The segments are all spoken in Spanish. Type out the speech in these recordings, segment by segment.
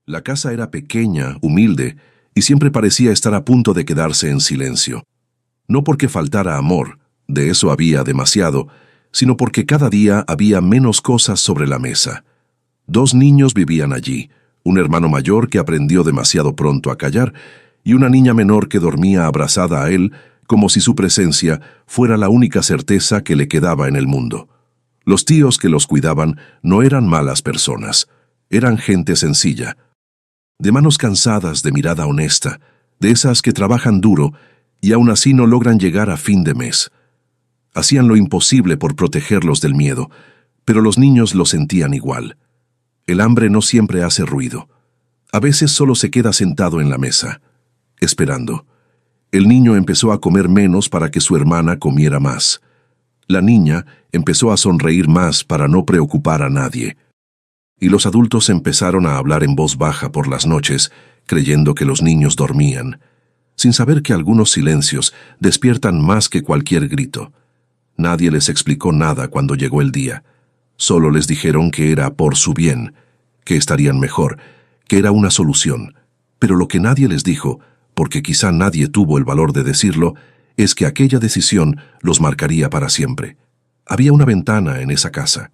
La casa era pequeña, humilde, y siempre parecía estar a punto de quedarse en silencio. No porque faltara amor, de eso había demasiado, sino porque cada día había menos cosas sobre la mesa. 2 niños vivían allí, un hermano mayor que aprendió demasiado pronto a callar, y una niña menor que dormía abrazada a él, como si su presencia fuera la única certeza que le quedaba en el mundo. Los tíos que los cuidaban no eran malas personas, eran gente sencilla, de manos cansadas, de mirada honesta, de esas que trabajan duro y aún así no logran llegar a fin de mes. Hacían lo imposible por protegerlos del miedo, pero los niños lo sentían igual. El hambre no siempre hace ruido. A veces solo se queda sentado en la mesa, esperando. El niño empezó a comer menos para que su hermana comiera más. La niña empezó a sonreír más para no preocupar a nadie. Y los adultos empezaron a hablar en voz baja por las noches, creyendo que los niños dormían, sin saber que algunos silencios despiertan más que cualquier grito. Nadie les explicó nada cuando llegó el día. Solo les dijeron que era por su bien, que estarían mejor, que era una solución. Pero lo que nadie les dijo, porque quizá nadie tuvo el valor de decirlo, es que aquella decisión los marcaría para siempre. Había una ventana en esa casa.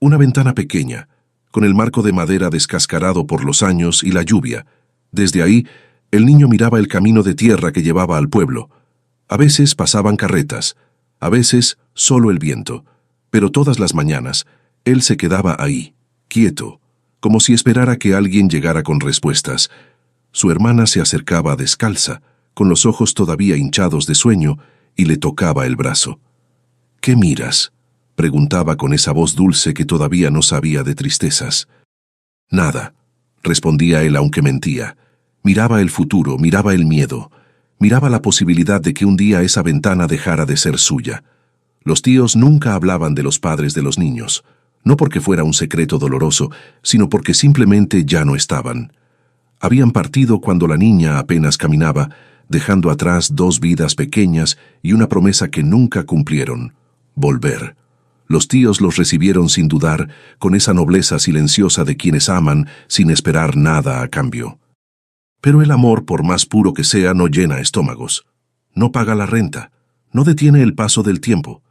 Una ventana pequeña, con el marco de madera descascarado por los años y la lluvia. Desde ahí, el niño miraba el camino de tierra que llevaba al pueblo. A veces pasaban carretas, a veces solo el viento, pero todas las mañanas él se quedaba ahí, quieto, como si esperara que alguien llegara con respuestas. Su hermana se acercaba descalza, con los ojos todavía hinchados de sueño, y le tocaba el brazo. «¿Qué miras?», preguntaba con esa voz dulce que todavía no sabía de tristezas. «Nada», respondía él aunque mentía. Miraba el futuro, miraba el miedo, miraba la posibilidad de que un día esa ventana dejara de ser suya. Los tíos nunca hablaban de los padres de los niños, no porque fuera un secreto doloroso, sino porque simplemente ya no estaban. Habían partido cuando la niña apenas caminaba, dejando atrás 2 vidas pequeñas y una promesa que nunca cumplieron: volver. Los tíos los recibieron sin dudar, con esa nobleza silenciosa de quienes aman sin esperar nada a cambio. Pero el amor, por más puro que sea, no llena estómagos. No paga la renta, no detiene el paso del tiempo.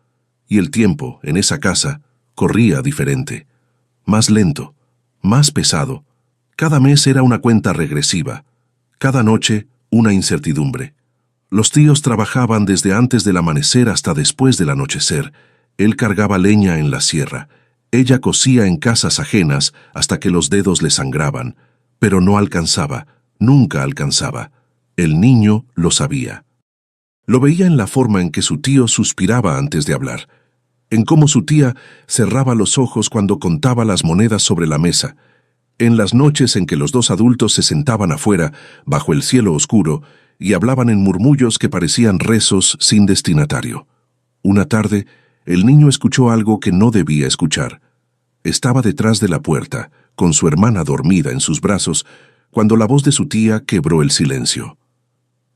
Y el tiempo, en esa casa, corría diferente. Más lento, más pesado. Cada mes era una cuenta regresiva. Cada noche, una incertidumbre. Los tíos trabajaban desde antes del amanecer hasta después del anochecer. Él cargaba leña en la sierra. Ella cosía en casas ajenas hasta que los dedos le sangraban. Pero no alcanzaba, nunca alcanzaba. El niño lo sabía. Lo veía en la forma en que su tío suspiraba antes de hablar, en cómo su tía cerraba los ojos cuando contaba las monedas sobre la mesa, en las noches en que los 2 adultos se sentaban afuera, bajo el cielo oscuro, y hablaban en murmullos que parecían rezos sin destinatario. Una tarde, el niño escuchó algo que no debía escuchar. Estaba detrás de la puerta, con su hermana dormida en sus brazos, cuando la voz de su tía quebró el silencio.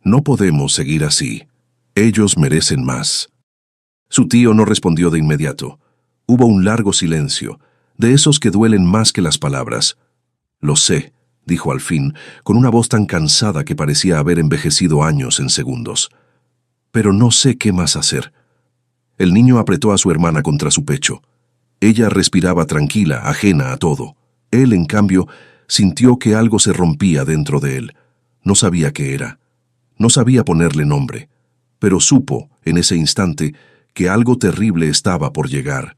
«No podemos seguir así. Ellos merecen más». Su tío no respondió de inmediato. Hubo un largo silencio, de esos que duelen más que las palabras. «Lo sé», dijo al fin, con una voz tan cansada que parecía haber envejecido años en segundos. «Pero no sé qué más hacer». El niño apretó a su hermana contra su pecho. Ella respiraba tranquila, ajena a todo. Él, en cambio, sintió que algo se rompía dentro de él. No sabía qué era. No sabía ponerle nombre. Pero supo, en ese instante, que algo terrible estaba por llegar.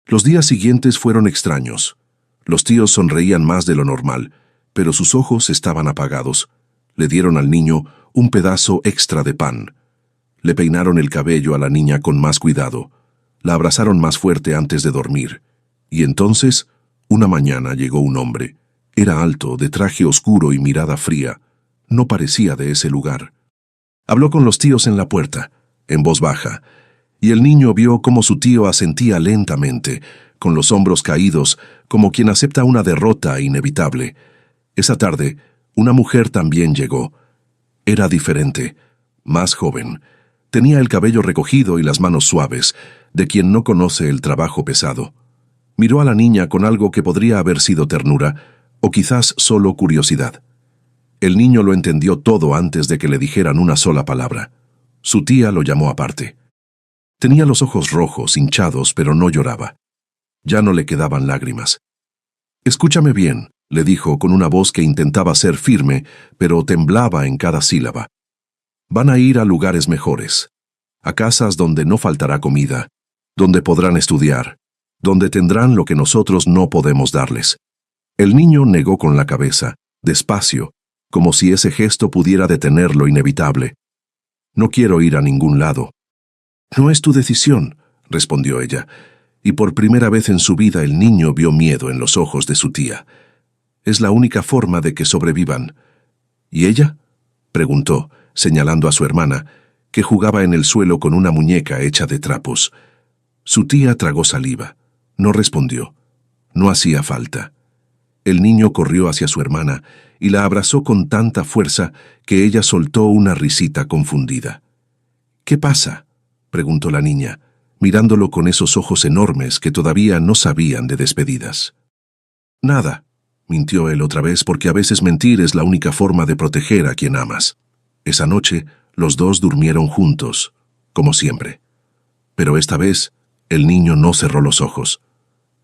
Los días siguientes fueron extraños. Los tíos sonreían más de lo normal, pero sus ojos estaban apagados. Le dieron al niño un pedazo extra de pan. Le peinaron el cabello a la niña con más cuidado. La abrazaron más fuerte antes de dormir. Y entonces, una mañana llegó un hombre. Era alto, de traje oscuro y mirada fría. No parecía de ese lugar. Habló con los tíos en la puerta, en voz baja, y el niño vio cómo su tío asentía lentamente, con los hombros caídos, como quien acepta una derrota inevitable. Esa tarde, una mujer también llegó. Era diferente, más joven. Tenía el cabello recogido y las manos suaves, de quien no conoce el trabajo pesado. Miró a la niña con algo que podría haber sido ternura, O quizás solo curiosidad. El niño lo entendió todo antes de que le dijeran una sola palabra. Su tía lo llamó aparte. Tenía los ojos rojos, hinchados, pero no lloraba. Ya no le quedaban lágrimas. «Escúchame bien», le dijo con una voz que intentaba ser firme, pero temblaba en cada sílaba. «Van a ir a lugares mejores, a casas donde no faltará comida, donde podrán estudiar, donde tendrán lo que nosotros no podemos darles». El niño negó con la cabeza, despacio, como si ese gesto pudiera detener lo inevitable. «No quiero ir a ningún lado». «No es tu decisión», respondió ella, y por primera vez en su vida el niño vio miedo en los ojos de su tía. «Es la única forma de que sobrevivan». «¿Y ella?», preguntó, señalando a su hermana, que jugaba en el suelo con una muñeca hecha de trapos. Su tía tragó saliva. No respondió. No hacía falta. El niño corrió hacia su hermana y la abrazó con tanta fuerza que ella soltó una risita confundida. «¿Qué pasa?», preguntó la niña, mirándolo con esos ojos enormes que todavía no sabían de despedidas. «Nada», mintió él otra vez, porque a veces mentir es la única forma de proteger a quien amas. Esa noche, los dos durmieron juntos, como siempre. Pero esta vez, el niño no cerró los ojos.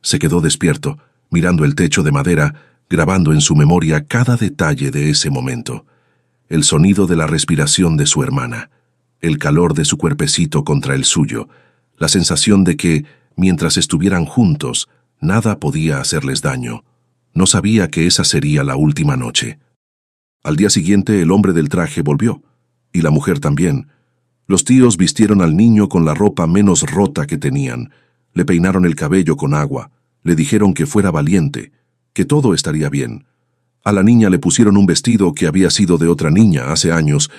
Se quedó despierto, mirando el techo de madera, grabando en su memoria cada detalle de ese momento. El sonido de la respiración de su hermana, el calor de su cuerpecito contra el suyo, la sensación de que, mientras estuvieran juntos, nada podía hacerles daño. No sabía que esa sería la última noche. Al día siguiente el hombre del traje volvió, y la mujer también. Los tíos vistieron al niño con la ropa menos rota que tenían, le peinaron el cabello con agua, le dijeron que fuera valiente, que todo estaría bien. A la niña le pusieron un vestido que había sido de otra niña hace años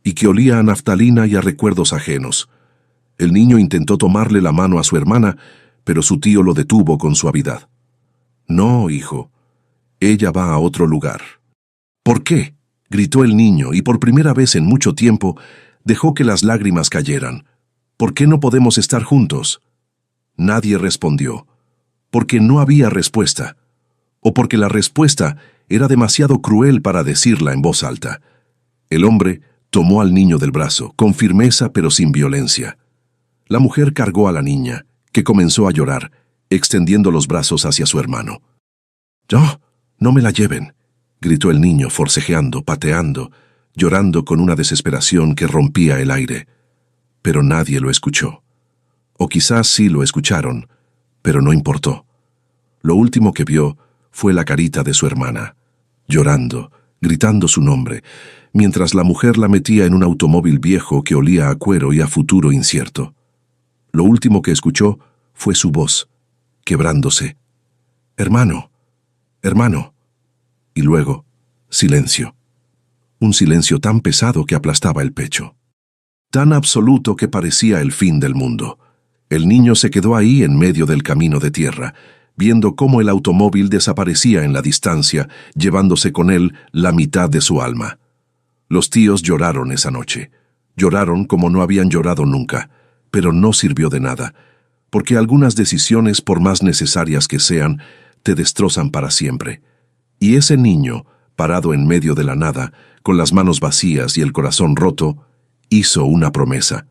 y que olía a naftalina y a recuerdos ajenos. El niño intentó tomarle la mano a su hermana, pero su tío lo detuvo con suavidad. «No, hijo, ella va a otro lugar». «¿Por qué?», gritó el niño, y por primera vez en mucho tiempo dejó que las lágrimas cayeran. «¿Por qué no podemos estar juntos?». Nadie respondió, porque no había respuesta, o porque la respuesta era demasiado cruel para decirla en voz alta. El hombre tomó al niño del brazo, con firmeza pero sin violencia. La mujer cargó a la niña, que comenzó a llorar, extendiendo los brazos hacia su hermano. «¡No, no me la lleven!», gritó el niño, forcejeando, pateando, llorando con una desesperación que rompía el aire. Pero nadie lo escuchó. O quizás sí lo escucharon, pero no importó. Lo último que vio fue la carita de su hermana, llorando, gritando su nombre, mientras la mujer la metía en un automóvil viejo que olía a cuero y a futuro incierto. Lo último que escuchó fue su voz, quebrándose. «Hermano, hermano». Y luego, silencio. Un silencio tan pesado que aplastaba el pecho. Tan absoluto que parecía el fin del mundo. El niño se quedó ahí en medio del camino de tierra, viendo cómo el automóvil desaparecía en la distancia, llevándose con él la mitad de su alma. Los tíos lloraron esa noche. Lloraron como no habían llorado nunca, pero no sirvió de nada, porque algunas decisiones, por más necesarias que sean, te destrozan para siempre. Y ese niño, parado en medio de la nada, con las manos vacías y el corazón roto, hizo una promesa.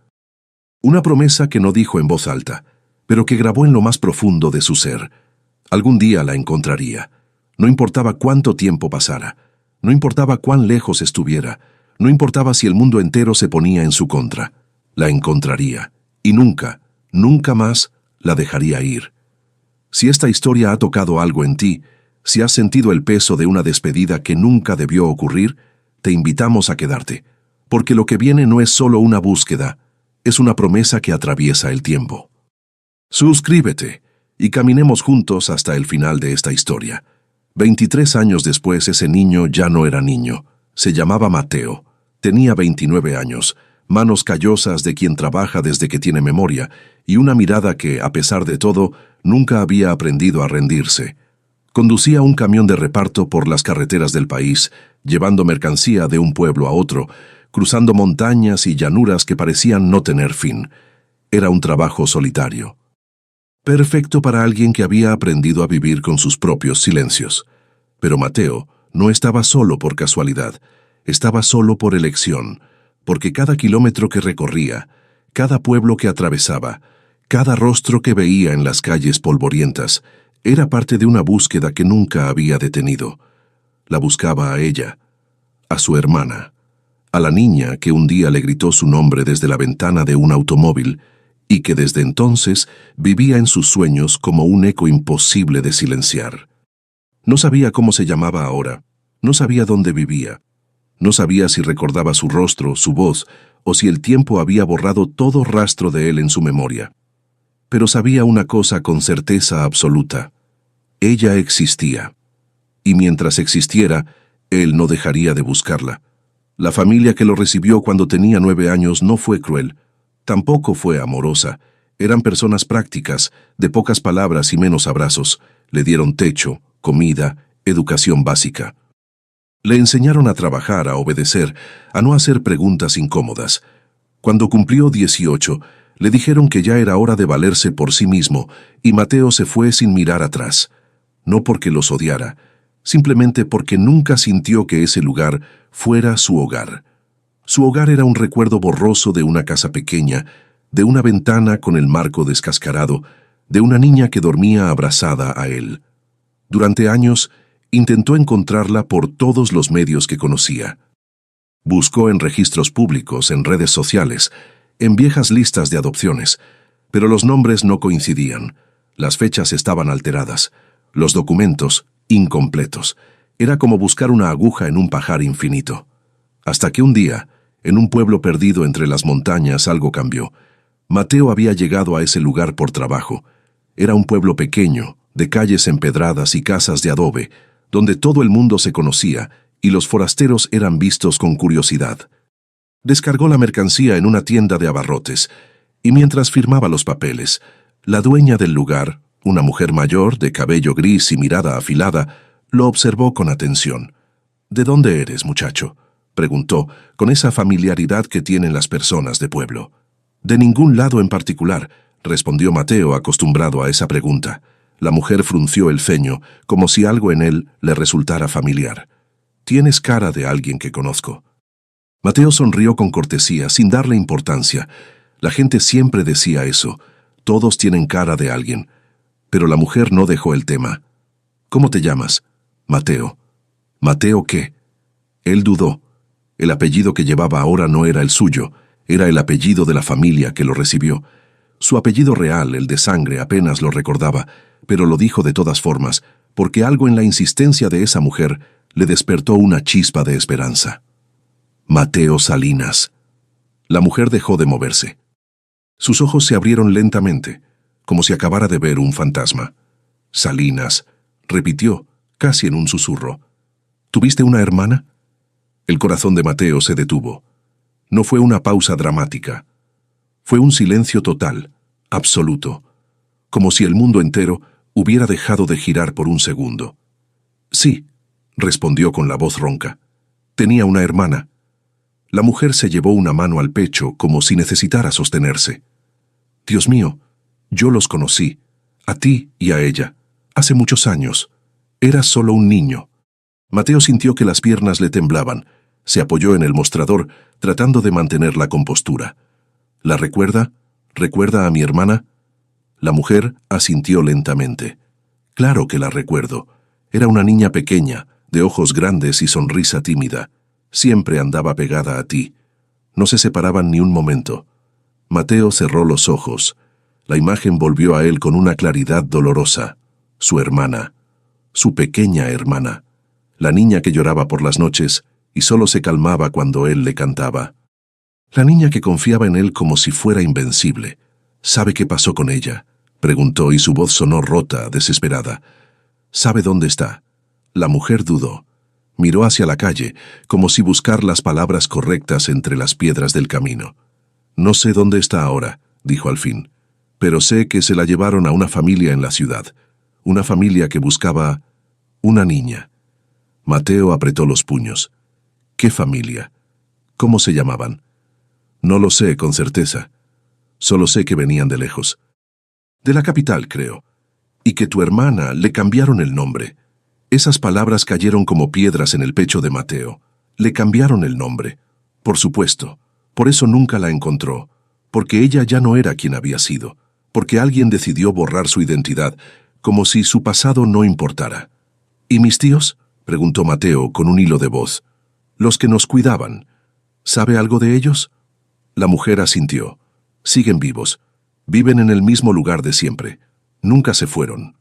Una promesa que no dijo en voz alta, pero que grabó en lo más profundo de su ser. Algún día la encontraría. No importaba cuánto tiempo pasara, no importaba cuán lejos estuviera, no importaba si el mundo entero se ponía en su contra. La encontraría, y nunca, nunca más la dejaría ir. Si esta historia ha tocado algo en ti, si has sentido el peso de una despedida que nunca debió ocurrir, te invitamos a quedarte, porque lo que viene no es solo una búsqueda, es una promesa que atraviesa el tiempo. Suscríbete y caminemos juntos hasta el final de esta historia. 23 años después, ese niño ya no era niño. Se llamaba Mateo. Tenía 29 años, manos callosas de quien trabaja desde que tiene memoria, y una mirada que, a pesar de todo, nunca había aprendido a rendirse. Conducía un camión de reparto por las carreteras del país, llevando mercancía de un pueblo a otro, cruzando montañas y llanuras que parecían no tener fin. Era un trabajo solitario. Perfecto para alguien que había aprendido a vivir con sus propios silencios. Pero Mateo no estaba solo por casualidad, estaba solo por elección, porque cada kilómetro que recorría, cada pueblo que atravesaba, cada rostro que veía en las calles polvorientas, era parte de una búsqueda que nunca había detenido. La buscaba a ella, a su hermana, a la niña que un día le gritó su nombre desde la ventana de un automóvil y que desde entonces vivía en sus sueños como un eco imposible de silenciar. No sabía cómo se llamaba ahora, no sabía dónde vivía, no sabía si recordaba su rostro, su voz, o si el tiempo había borrado todo rastro de él en su memoria. Pero sabía una cosa con certeza absoluta: ella existía, y mientras existiera, él no dejaría de buscarla. La familia que lo recibió cuando tenía 9 años no fue cruel, tampoco fue amorosa. Eran personas prácticas, de pocas palabras y menos abrazos. Le dieron techo, comida, educación básica. Le enseñaron a trabajar, a obedecer, a no hacer preguntas incómodas. Cuando cumplió 18, le dijeron que ya era hora de valerse por sí mismo, y Mateo se fue sin mirar atrás. No porque los odiara, simplemente porque nunca sintió que ese lugar fuera su hogar. Su hogar era un recuerdo borroso de una casa pequeña, de una ventana con el marco descascarado, de una niña que dormía abrazada a él. Durante años, intentó encontrarla por todos los medios que conocía. Buscó en registros públicos, en redes sociales, en viejas listas de adopciones, pero los nombres no coincidían, las fechas estaban alteradas, los documentos incompletos. Era como buscar una aguja en un pajar infinito. Hasta que un día, en un pueblo perdido entre las montañas, algo cambió. Mateo había llegado a ese lugar por trabajo. Era un pueblo pequeño, de calles empedradas y casas de adobe, donde todo el mundo se conocía y los forasteros eran vistos con curiosidad. Descargó la mercancía en una tienda de abarrotes, y mientras firmaba los papeles, la dueña del lugar, una mujer mayor, de cabello gris y mirada afilada, lo observó con atención. «¿De dónde eres, muchacho?», preguntó, con esa familiaridad que tienen las personas de pueblo. «De ningún lado en particular», respondió Mateo, acostumbrado a esa pregunta. La mujer frunció el ceño, como si algo en él le resultara familiar. «Tienes cara de alguien que conozco». Mateo sonrió con cortesía, sin darle importancia. La gente siempre decía eso. Todos tienen cara de alguien. Pero la mujer no dejó el tema. «¿Cómo te llamas?» «Mateo». «¿Mateo qué?» Él dudó. El apellido que llevaba ahora no era el suyo, era el apellido de la familia que lo recibió. Su apellido real, el de sangre, apenas lo recordaba, pero lo dijo de todas formas, porque algo en la insistencia de esa mujer le despertó una chispa de esperanza. «Mateo Salinas». La mujer dejó de moverse. Sus ojos se abrieron lentamente, como si acabara de ver un fantasma. «Salinas», repitió, casi en un susurro. «¿Tuviste una hermana?» El corazón de Mateo se detuvo. No fue una pausa dramática. Fue un silencio total, absoluto, como si el mundo entero hubiera dejado de girar por un segundo. «Sí», respondió con la voz ronca. «Tenía una hermana». La mujer se llevó una mano al pecho como si necesitara sostenerse. «Dios mío, yo los conocí, a ti y a ella, hace muchos años. Eras solo un niño». Mateo sintió que las piernas le temblaban. Se apoyó en el mostrador, tratando de mantener la compostura. «¿La recuerda? ¿Recuerda a mi hermana?» La mujer asintió lentamente. «Claro que la recuerdo. Era una niña pequeña, de ojos grandes y sonrisa tímida. Siempre andaba pegada a ti. No se separaban ni un momento». Mateo cerró los ojos. La imagen volvió a él con una claridad dolorosa. Su hermana. Su pequeña hermana. La niña que lloraba por las noches y solo se calmaba cuando él le cantaba. La niña que confiaba en él como si fuera invencible. «¿Sabe qué pasó con ella?», preguntó, y su voz sonó rota, desesperada. «¿Sabe dónde está?». La mujer dudó. Miró hacia la calle, como si buscar las palabras correctas entre las piedras del camino. «No sé dónde está ahora», dijo al fin, «pero sé que se la llevaron a una familia en la ciudad. Una familia que buscaba una niña». Mateo apretó los puños. «¿Qué familia? ¿Cómo se llamaban?» «No lo sé con certeza. Solo sé que venían de lejos. De la capital, creo. Y que tu hermana le cambiaron el nombre. Esas palabras cayeron como piedras en el pecho de Mateo. Le cambiaron el nombre. Por supuesto. Por eso nunca la encontró. Porque ella ya no era quien había sido. Porque alguien decidió borrar su identidad, como si su pasado no importara. ¿Y mis tíos?, preguntó Mateo con un hilo de voz. Los que nos cuidaban. ¿Sabe algo de ellos? La mujer asintió. Siguen vivos. Viven en el mismo lugar de siempre. Nunca se fueron.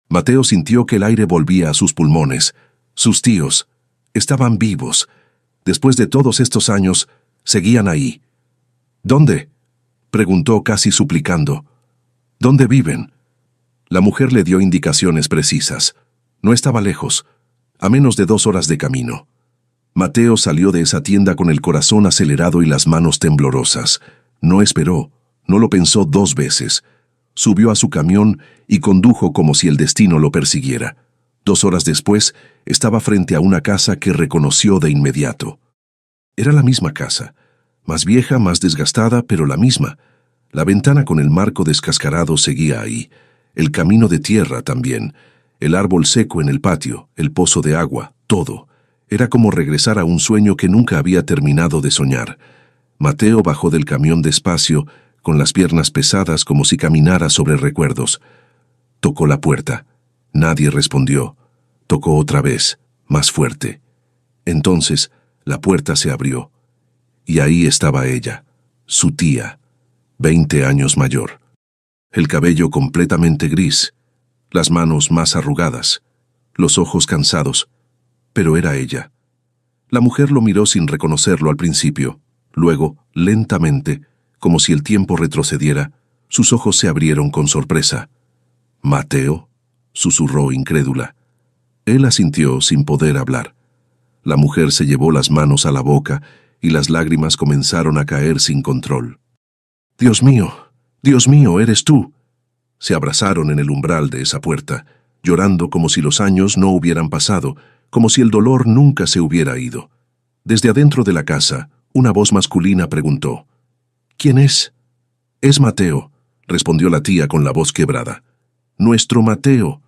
Mateo sintió que el aire volvía a sus pulmones. Sus tíos estaban vivos. Después de todos estos años, seguían ahí. ¿Dónde?, preguntó casi suplicando. ¿Dónde viven? La mujer le dio indicaciones precisas. No estaba lejos, a menos de 2 horas de camino. Mateo salió de esa tienda con el corazón acelerado y las manos temblorosas. No esperó, no lo pensó 2 veces. Subió a su camión y condujo como si el destino lo persiguiera. 2 horas después, estaba frente a una casa que reconoció de inmediato. Era la misma casa, más vieja, más desgastada, pero la misma. La ventana con el marco descascarado seguía ahí, el camino de tierra también, el árbol seco en el patio, el pozo de agua, todo. Era como regresar a un sueño que nunca había terminado de soñar. Mateo bajó del camión despacio, con las piernas pesadas como si caminara sobre recuerdos. Tocó la puerta. Nadie respondió. Tocó otra vez, más fuerte. Entonces, la puerta se abrió. Y ahí estaba ella, su tía, 20 años mayor. El cabello completamente gris, las manos más arrugadas, los ojos cansados, pero era ella. La mujer lo miró sin reconocerlo al principio. Luego, lentamente, como si el tiempo retrocediera, sus ojos se abrieron con sorpresa. «¿Mateo?», susurró incrédula. Él asintió sin poder hablar. La mujer se llevó las manos a la boca y las lágrimas comenzaron a caer sin control. Dios mío, eres tú». Se abrazaron en el umbral de esa puerta, llorando como si los años no hubieran pasado, como si el dolor nunca se hubiera ido. Desde adentro de la casa, una voz masculina preguntó: «¿Quién es?». «Es Mateo», respondió la tía con la voz quebrada. «Nuestro Mateo».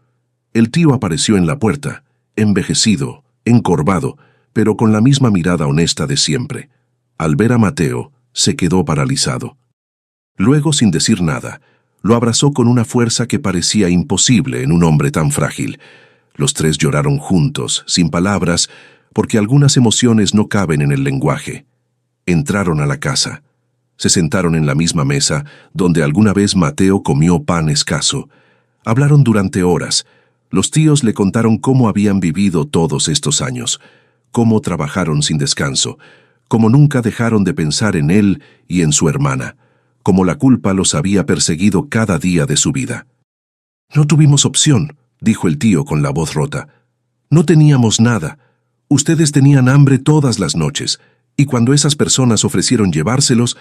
El tío apareció en la puerta, envejecido, encorvado, pero con la misma mirada honesta de siempre. Al ver a Mateo, se quedó paralizado. Luego, sin decir nada, lo abrazó con una fuerza que parecía imposible en un hombre tan frágil. Los 3 lloraron juntos, sin palabras, porque algunas emociones no caben en el lenguaje. Entraron a la casa. Se sentaron en la misma mesa donde alguna vez Mateo comió pan escaso. Hablaron durante horas. Los tíos le contaron cómo habían vivido todos estos años, cómo trabajaron sin descanso, cómo nunca dejaron de pensar en él y en su hermana, cómo la culpa los había perseguido cada día de su vida. «No tuvimos opción», dijo el tío con la voz rota. «No teníamos nada. Ustedes tenían hambre todas las noches, y cuando esas personas ofrecieron llevárselos,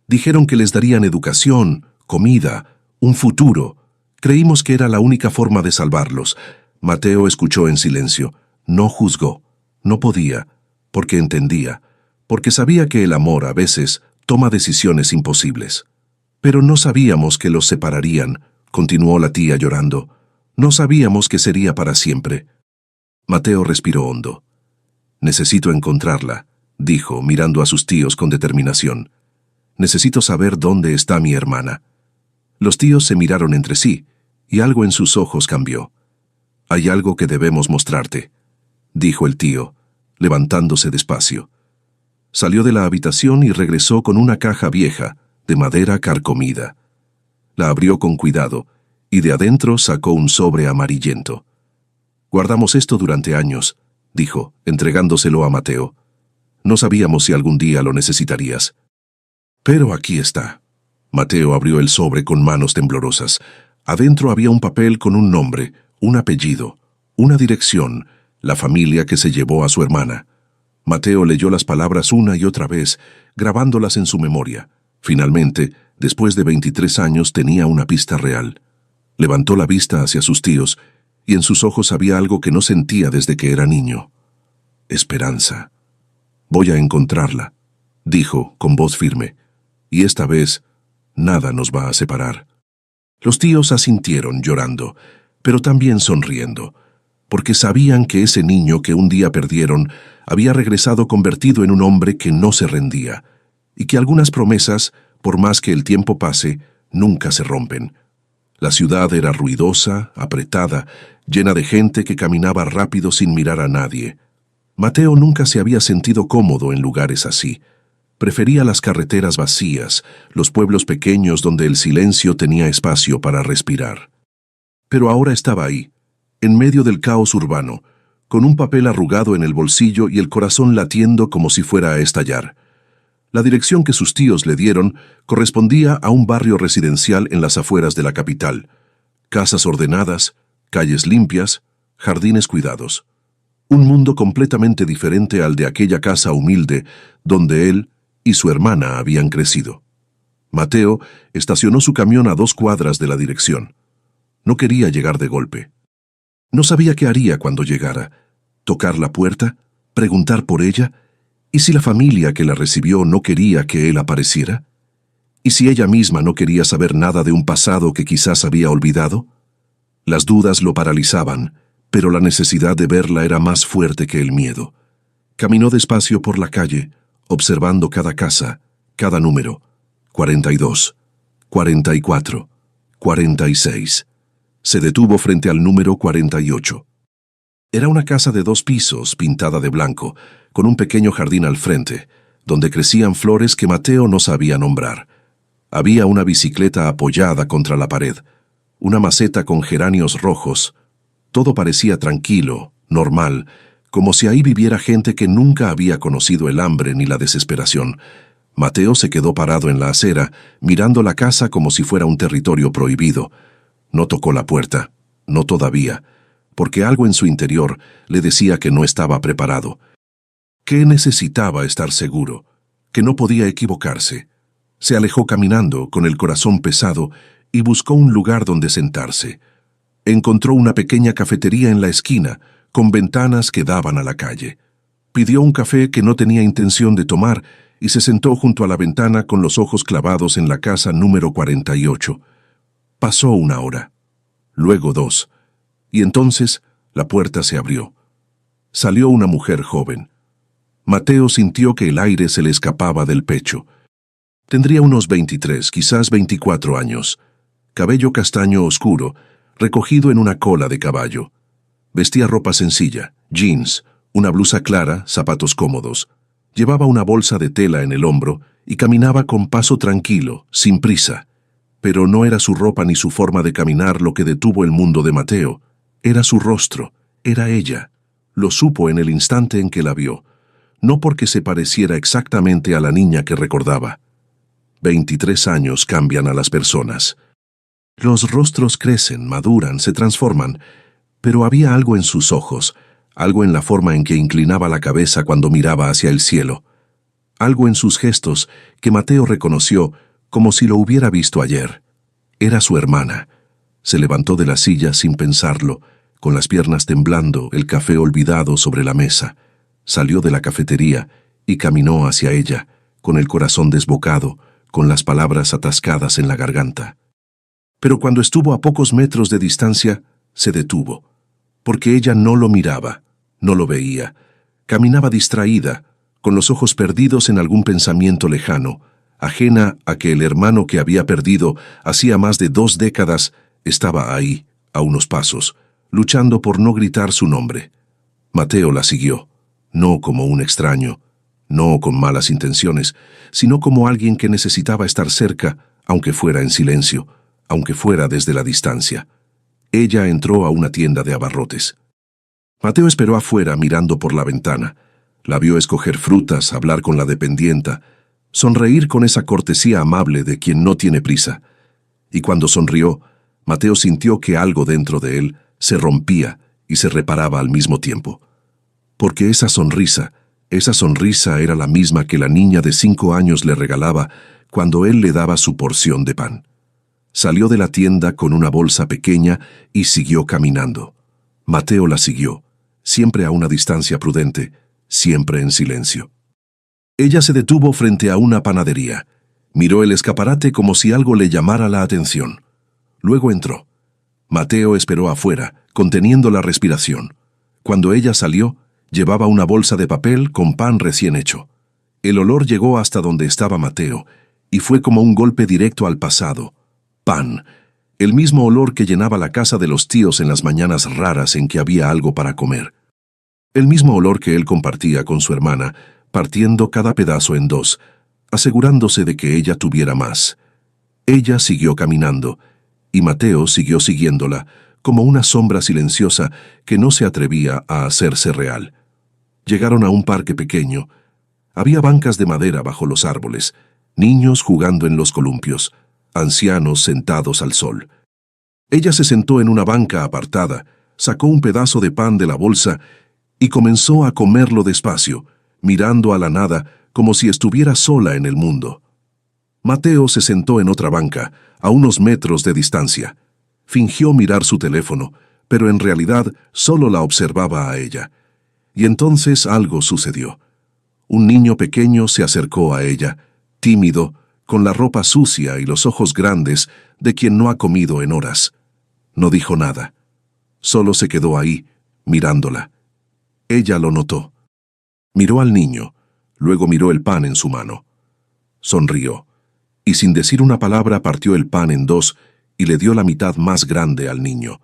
dijeron que les darían educación, comida, un futuro. Creímos que era la única forma de salvarlos». Mateo escuchó en silencio. No juzgó. No podía, porque entendía, porque sabía que el amor a veces toma decisiones imposibles. «Pero no sabíamos que los separarían», continuó la tía llorando. «No sabíamos que sería para siempre». Mateo respiró hondo. «Necesito encontrarla», dijo, mirando a sus tíos con determinación. «Necesito saber dónde está mi hermana». Los tíos se miraron entre sí, y algo en sus ojos cambió. «Hay algo que debemos mostrarte», dijo el tío, levantándose despacio. Salió de la habitación y regresó con una caja vieja, de madera carcomida. La abrió con cuidado, y de adentro sacó un sobre amarillento. «Guardamos esto durante años», dijo, entregándoselo a Mateo. «No sabíamos si algún día lo necesitarías». «Pero aquí está». Mateo abrió el sobre con manos temblorosas. Adentro había un papel con un nombre, un apellido, una dirección, la familia que se llevó a su hermana. Mateo leyó las palabras una y otra vez, grabándolas en su memoria. Finalmente, después de 23 años, tenía una pista real. Levantó la vista hacia sus tíos, y en sus ojos había algo que no sentía desde que era niño. Esperanza. «Voy a encontrarla», dijo con voz firme, «y esta vez nada nos va a separar». Los tíos asintieron llorando, pero también sonriendo. porque sabían que ese niño que un día perdieron había regresado convertido en un hombre que no se rendía, y que algunas promesas, por más que el tiempo pase, nunca se rompen. La ciudad era ruidosa, apretada, llena de gente que caminaba rápido sin mirar a nadie. Mateo nunca se había sentido cómodo en lugares así. Prefería las carreteras vacías, los pueblos pequeños donde el silencio tenía espacio para respirar. Pero ahora estaba ahí, en medio del caos urbano, con un papel arrugado en el bolsillo y el corazón latiendo como si fuera a estallar. La dirección que sus tíos le dieron correspondía a un barrio residencial en las afueras de la capital. Casas ordenadas, calles limpias, jardines cuidados. Un mundo completamente diferente al de aquella casa humilde donde él y su hermana habían crecido. Mateo estacionó su camión a 2 cuadras de la dirección. No quería llegar de golpe. No sabía qué haría cuando llegara. ¿Tocar la puerta? ¿Preguntar por ella? ¿Y si la familia que la recibió no quería que él apareciera? ¿Y si ella misma no quería saber nada de un pasado que quizás había olvidado? Las dudas lo paralizaban, pero la necesidad de verla era más fuerte que el miedo. Caminó despacio por la calle, observando cada casa, cada número. 42, 44, 46. Se detuvo frente al número 48. Era una casa de 2 pisos, pintada de blanco, con un pequeño jardín al frente, donde crecían flores que Mateo no sabía nombrar. Había una bicicleta apoyada contra la pared, una maceta con geranios rojos. Todo parecía tranquilo, normal, como si ahí viviera gente que nunca había conocido el hambre ni la desesperación. Mateo se quedó parado en la acera, mirando la casa como si fuera un territorio prohibido. No tocó la puerta, no todavía, porque algo en su interior le decía que no estaba preparado, que necesitaba estar seguro, que no podía equivocarse. Se alejó caminando, con el corazón pesado, y buscó un lugar donde sentarse. Encontró una pequeña cafetería en la esquina, con ventanas que daban a la calle. Pidió un café que no tenía intención de tomar y se sentó junto a la ventana con los ojos clavados en la casa número 48. Pasó 1 hora, luego 2, y entonces la puerta se abrió. Salió una mujer joven. Mateo sintió que el aire se le escapaba del pecho. Tendría unos 23, quizás 24 años. Cabello castaño oscuro, recogido en una cola de caballo. Vestía ropa sencilla, jeans, una blusa clara, zapatos cómodos. Llevaba una bolsa de tela en el hombro y caminaba con paso tranquilo, sin prisa. Pero no era su ropa ni su forma de caminar lo que detuvo el mundo de Mateo. Era su rostro, era ella. Lo supo en el instante en que la vio, no porque se pareciera exactamente a la niña que recordaba. 23 años cambian a las personas. Los rostros crecen, maduran, se transforman, pero había algo en sus ojos, algo en la forma en que inclinaba la cabeza cuando miraba hacia el cielo, algo en sus gestos que Mateo reconoció como si lo hubiera visto ayer. Era su hermana. Se levantó de la silla sin pensarlo, con las piernas temblando, el café olvidado sobre la mesa. Salió de la cafetería y caminó hacia ella, con el corazón desbocado, con las palabras atascadas en la garganta. Pero cuando estuvo a pocos metros de distancia, se detuvo, porque ella no lo miraba, no lo veía. Caminaba distraída, con los ojos perdidos en algún pensamiento lejano, ajena a que el hermano que había perdido hacía más de 2 décadas estaba ahí, a unos pasos, luchando por no gritar su nombre. Mateo la siguió, no como un extraño, no con malas intenciones, sino como alguien que necesitaba estar cerca, aunque fuera en silencio, aunque fuera desde la distancia. Ella entró a una tienda de abarrotes. Mateo esperó afuera mirando por la ventana. La vio escoger frutas, hablar con la dependienta, sonreír con esa cortesía amable de quien no tiene prisa. Y cuando sonrió, Mateo sintió que algo dentro de él se rompía y se reparaba al mismo tiempo. Porque esa sonrisa era la misma que la niña de 5 años le regalaba cuando él le daba su porción de pan. Salió de la tienda con una bolsa pequeña y siguió caminando. Mateo la siguió, siempre a una distancia prudente, siempre en silencio. Ella se detuvo frente a una panadería. Miró el escaparate como si algo le llamara la atención. Luego entró. Mateo esperó afuera, conteniendo la respiración. Cuando ella salió, llevaba una bolsa de papel con pan recién hecho. El olor llegó hasta donde estaba Mateo, y fue como un golpe directo al pasado. Pan, el mismo olor que llenaba la casa de los tíos en las mañanas raras en que había algo para comer. El mismo olor que él compartía con su hermana, partiendo cada pedazo en dos, asegurándose de que ella tuviera más. Ella siguió caminando, y Mateo siguió siguiéndola, como una sombra silenciosa que no se atrevía a hacerse real. Llegaron a un parque pequeño. Había bancas de madera bajo los árboles, niños jugando en los columpios, ancianos sentados al sol. Ella se sentó en una banca apartada, sacó un pedazo de pan de la bolsa y comenzó a comerlo despacio, mirando a la nada como si estuviera sola en el mundo. Mateo se sentó en otra banca, a unos metros de distancia. Fingió mirar su teléfono, pero en realidad solo la observaba a ella. Y entonces algo sucedió. Un niño pequeño se acercó a ella, tímido, con la ropa sucia y los ojos grandes de quien no ha comido en horas. No dijo nada. Solo se quedó ahí, mirándola. Ella lo notó. Miró al niño, luego miró el pan en su mano. Sonrió, y sin decir una palabra partió el pan en dos y le dio la mitad más grande al niño.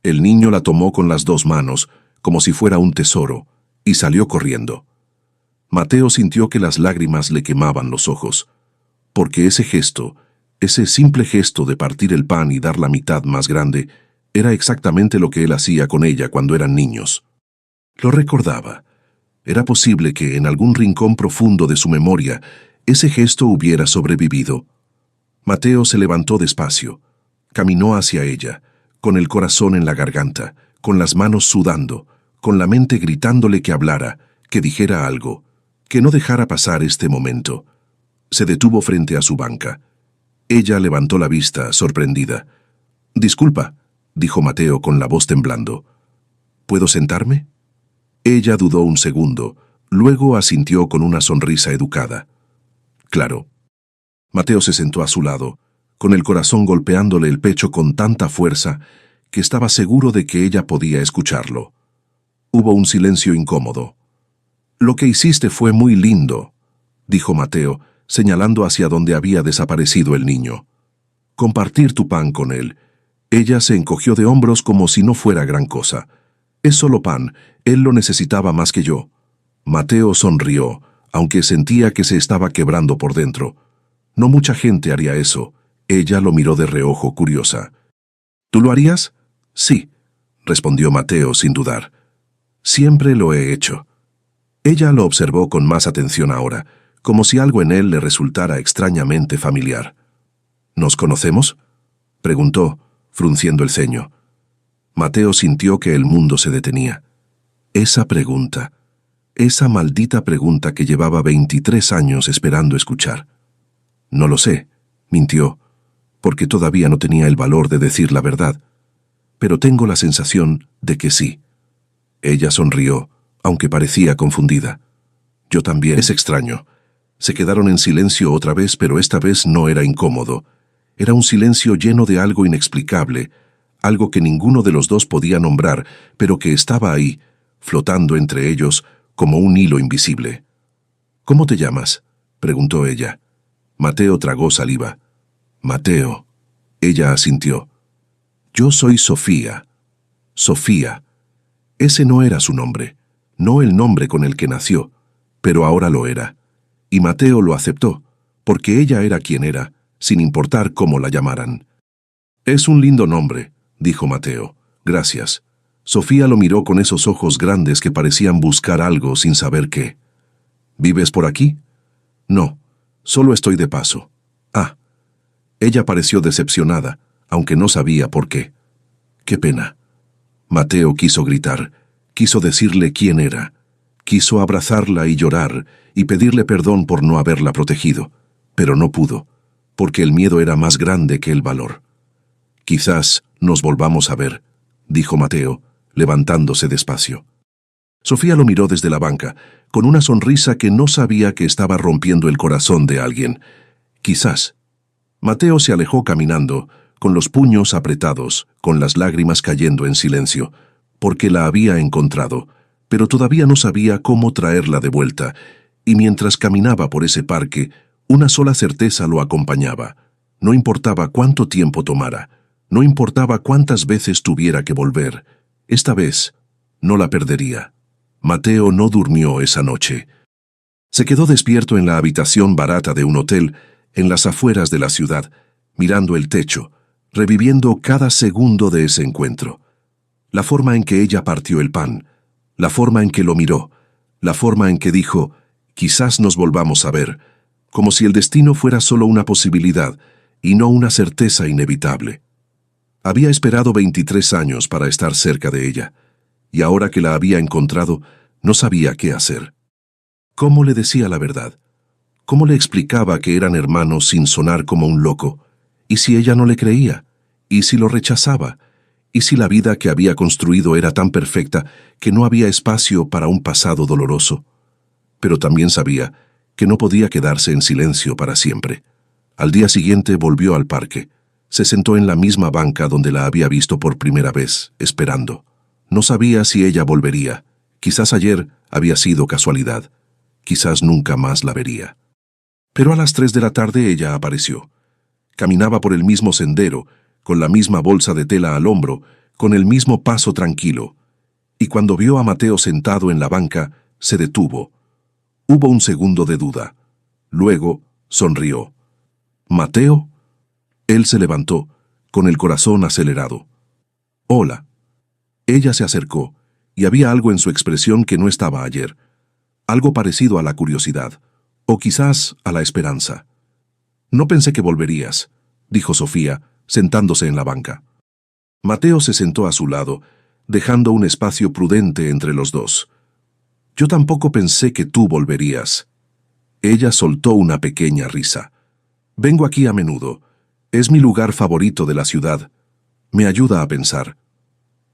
El niño la tomó con las dos manos, como si fuera un tesoro, y salió corriendo. Mateo sintió que las lágrimas le quemaban los ojos, porque ese gesto, ese simple gesto de partir el pan y dar la mitad más grande, era exactamente lo que él hacía con ella cuando eran niños. Lo recordaba. Era posible que en algún rincón profundo de su memoria ese gesto hubiera sobrevivido. Mateo se levantó despacio, caminó hacia ella, con el corazón en la garganta, con las manos sudando, con la mente gritándole que hablara, que dijera algo, que no dejara pasar este momento. Se detuvo frente a su banca. Ella levantó la vista, sorprendida. «Disculpa», dijo Mateo con la voz temblando. «¿Puedo sentarme?» Ella dudó un segundo, luego asintió con una sonrisa educada. «Claro». Mateo se sentó a su lado, con el corazón golpeándole el pecho con tanta fuerza que estaba seguro de que ella podía escucharlo. Hubo un silencio incómodo. «Lo que hiciste fue muy lindo», dijo Mateo, señalando hacia donde había desaparecido el niño. «Compartir tu pan con él». Ella se encogió de hombros como si no fuera gran cosa. «Es solo pan, él lo necesitaba más que yo». Mateo sonrió, aunque sentía que se estaba quebrando por dentro. No mucha gente haría eso. Ella lo miró de reojo, curiosa. «¿Tú lo harías?» «Sí», respondió Mateo sin dudar. «Siempre lo he hecho». Ella lo observó con más atención ahora, como si algo en él le resultara extrañamente familiar. «¿Nos conocemos?», preguntó, frunciendo el ceño. Mateo sintió que el mundo se detenía. Esa pregunta, esa maldita pregunta que llevaba 23 años esperando escuchar. «No lo sé», mintió, porque todavía no tenía el valor de decir la verdad. «Pero tengo la sensación de que sí». Ella sonrió, aunque parecía confundida. «Yo también». «Es extraño». Se quedaron en silencio otra vez, pero esta vez no era incómodo. Era un silencio lleno de algo inexplicable, algo que ninguno de los dos podía nombrar, pero que estaba ahí, flotando entre ellos como un hilo invisible. «¿Cómo te llamas?», preguntó ella. Mateo tragó saliva. «Mateo». Ella asintió. «Yo soy Sofía». Sofía. Ese no era su nombre, no el nombre con el que nació, pero ahora lo era. Y Mateo lo aceptó, porque ella era quien era, sin importar cómo la llamaran. «Es un lindo nombre», dijo Mateo. «Gracias». Sofía lo miró con esos ojos grandes que parecían buscar algo sin saber qué. «¿Vives por aquí?» «No, solo estoy de paso». «Ah». Ella pareció decepcionada, aunque no sabía por qué. «Qué pena». Mateo quiso gritar, quiso decirle quién era, quiso abrazarla y llorar y pedirle perdón por no haberla protegido, pero no pudo, porque el miedo era más grande que el valor. «Quizás nos volvamos a ver», dijo Mateo, levantándose despacio. Sofía lo miró desde la banca, con una sonrisa que no sabía que estaba rompiendo el corazón de alguien. «Quizás». Mateo se alejó caminando, con los puños apretados, con las lágrimas cayendo en silencio, porque la había encontrado, pero todavía no sabía cómo traerla de vuelta, y mientras caminaba por ese parque, una sola certeza lo acompañaba. No importaba cuánto tiempo tomara, no importaba cuántas veces tuviera que volver, esta vez no la perdería. Mateo no durmió esa noche. Se quedó despierto en la habitación barata de un hotel en las afueras de la ciudad, mirando el techo, reviviendo cada segundo de ese encuentro. La forma en que ella partió el pan, la forma en que lo miró, la forma en que dijo, quizás nos volvamos a ver, como si el destino fuera solo una posibilidad y no una certeza inevitable. Había esperado 23 años para estar cerca de ella, y ahora que la había encontrado, no sabía qué hacer. ¿Cómo le decía la verdad? ¿Cómo le explicaba que eran hermanos sin sonar como un loco? ¿Y si ella no le creía? ¿Y si lo rechazaba? ¿Y si la vida que había construido era tan perfecta que no había espacio para un pasado doloroso? Pero también sabía que no podía quedarse en silencio para siempre. Al día siguiente volvió al parque. Se sentó en la misma banca donde la había visto por primera vez, esperando. No sabía si ella volvería. Quizás ayer había sido casualidad. Quizás nunca más la vería. Pero a las 3 de la tarde ella apareció. Caminaba por el mismo sendero, con la misma bolsa de tela al hombro, con el mismo paso tranquilo. Y cuando vio a Mateo sentado en la banca, se detuvo. Hubo un segundo de duda. Luego sonrió. ¿Mateo? Él se levantó, con el corazón acelerado. Hola. Ella se acercó, y había algo en su expresión que no estaba ayer. Algo parecido a la curiosidad, o quizás a la esperanza. No pensé que volverías, dijo Sofía, sentándose en la banca. Mateo se sentó a su lado, dejando un espacio prudente entre los dos. Yo tampoco pensé que tú volverías. Ella soltó una pequeña risa. Vengo aquí a menudo. Es mi lugar favorito de la ciudad. Me ayuda a pensar.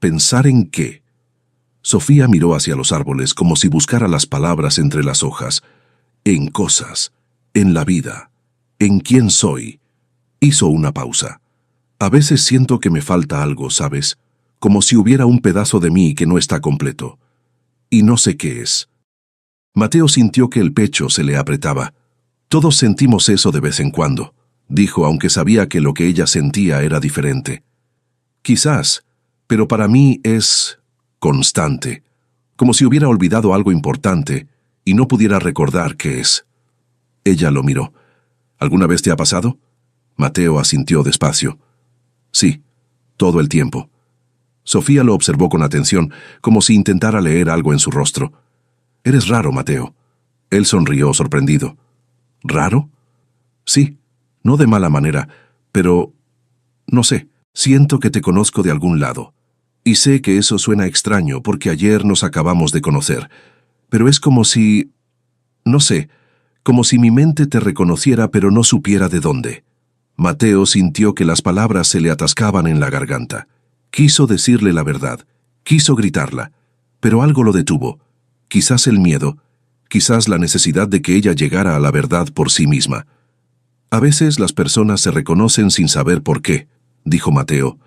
¿Pensar en qué? Sofía miró hacia los árboles como si buscara las palabras entre las hojas. En cosas, en la vida, en quién soy. Hizo una pausa. A veces siento que me falta algo, ¿sabes? Como si hubiera un pedazo de mí que no está completo. Y no sé qué es. Mateo sintió que el pecho se le apretaba. Todos sentimos eso de vez en cuando, dijo, aunque sabía que lo que ella sentía era diferente. Quizás, pero para mí es constante, como si hubiera olvidado algo importante y no pudiera recordar qué es. Ella lo miró. ¿Alguna vez te ha pasado? Mateo asintió despacio. Sí, todo el tiempo. Sofía lo observó con atención, como si intentara leer algo en su rostro. Eres raro, Mateo. Él sonrió sorprendido. ¿Raro? Sí, no de mala manera, pero no sé, siento que te conozco de algún lado. Y sé que eso suena extraño porque ayer nos acabamos de conocer, pero es como si, no sé, como si mi mente te reconociera pero no supiera de dónde. Mateo sintió que las palabras se le atascaban en la garganta. Quiso decirle la verdad, quiso gritarla, pero algo lo detuvo. Quizás el miedo, quizás la necesidad de que ella llegara a la verdad por sí misma. A veces las personas se reconocen sin saber por qué, dijo Mateo.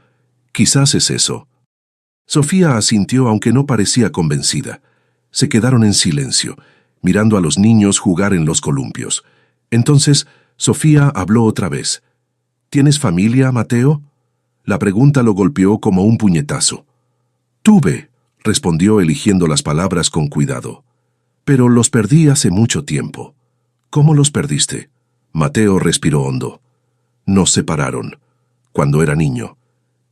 Quizás es eso. Sofía asintió aunque no parecía convencida. Se quedaron en silencio, mirando a los niños jugar en los columpios. Entonces, Sofía habló otra vez. ¿Tienes familia, Mateo? La pregunta lo golpeó como un puñetazo. Tuve, respondió eligiendo las palabras con cuidado. Pero los perdí hace mucho tiempo. ¿Cómo los perdiste? Mateo respiró hondo. Nos separaron, cuando era niño.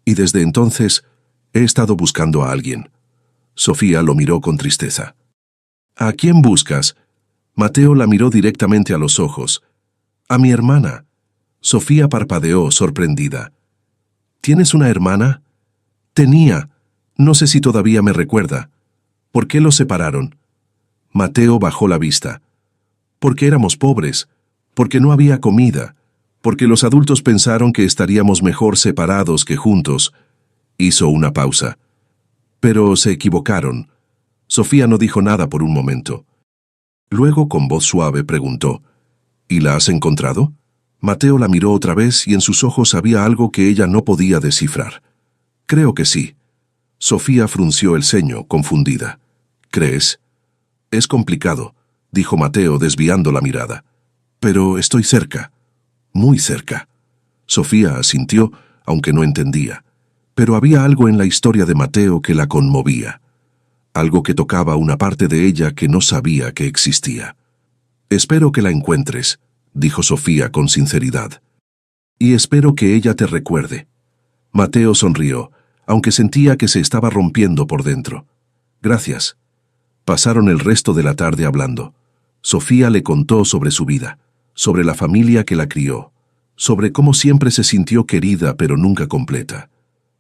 Y desde entonces he estado buscando a alguien. Sofía lo miró con tristeza. ¿A quién buscas? Mateo la miró directamente a los ojos. A mi hermana. Sofía parpadeó, sorprendida. ¿Tienes una hermana? Tenía. No sé si todavía me recuerda. ¿Por qué los separaron? Mateo bajó la vista. Porque éramos pobres, porque no había comida, porque los adultos pensaron que estaríamos mejor separados que juntos. Hizo una pausa. Pero se equivocaron. Sofía no dijo nada por un momento. Luego, con voz suave, preguntó, ¿y la has encontrado? Mateo la miró otra vez y en sus ojos había algo que ella no podía descifrar. Creo que sí. Sofía frunció el ceño, confundida. ¿Crees? Es complicado, dijo Mateo desviando la mirada. Pero estoy cerca, muy cerca. Sofía asintió, aunque no entendía. Pero había algo en la historia de Mateo que la conmovía. Algo que tocaba una parte de ella que no sabía que existía. Espero que la encuentres, dijo Sofía con sinceridad. Y espero que ella te recuerde. Mateo sonrió, aunque sentía que se estaba rompiendo por dentro. Gracias. Pasaron el resto de la tarde hablando. Sofía le contó sobre su vida, sobre la familia que la crió, sobre cómo siempre se sintió querida pero nunca completa,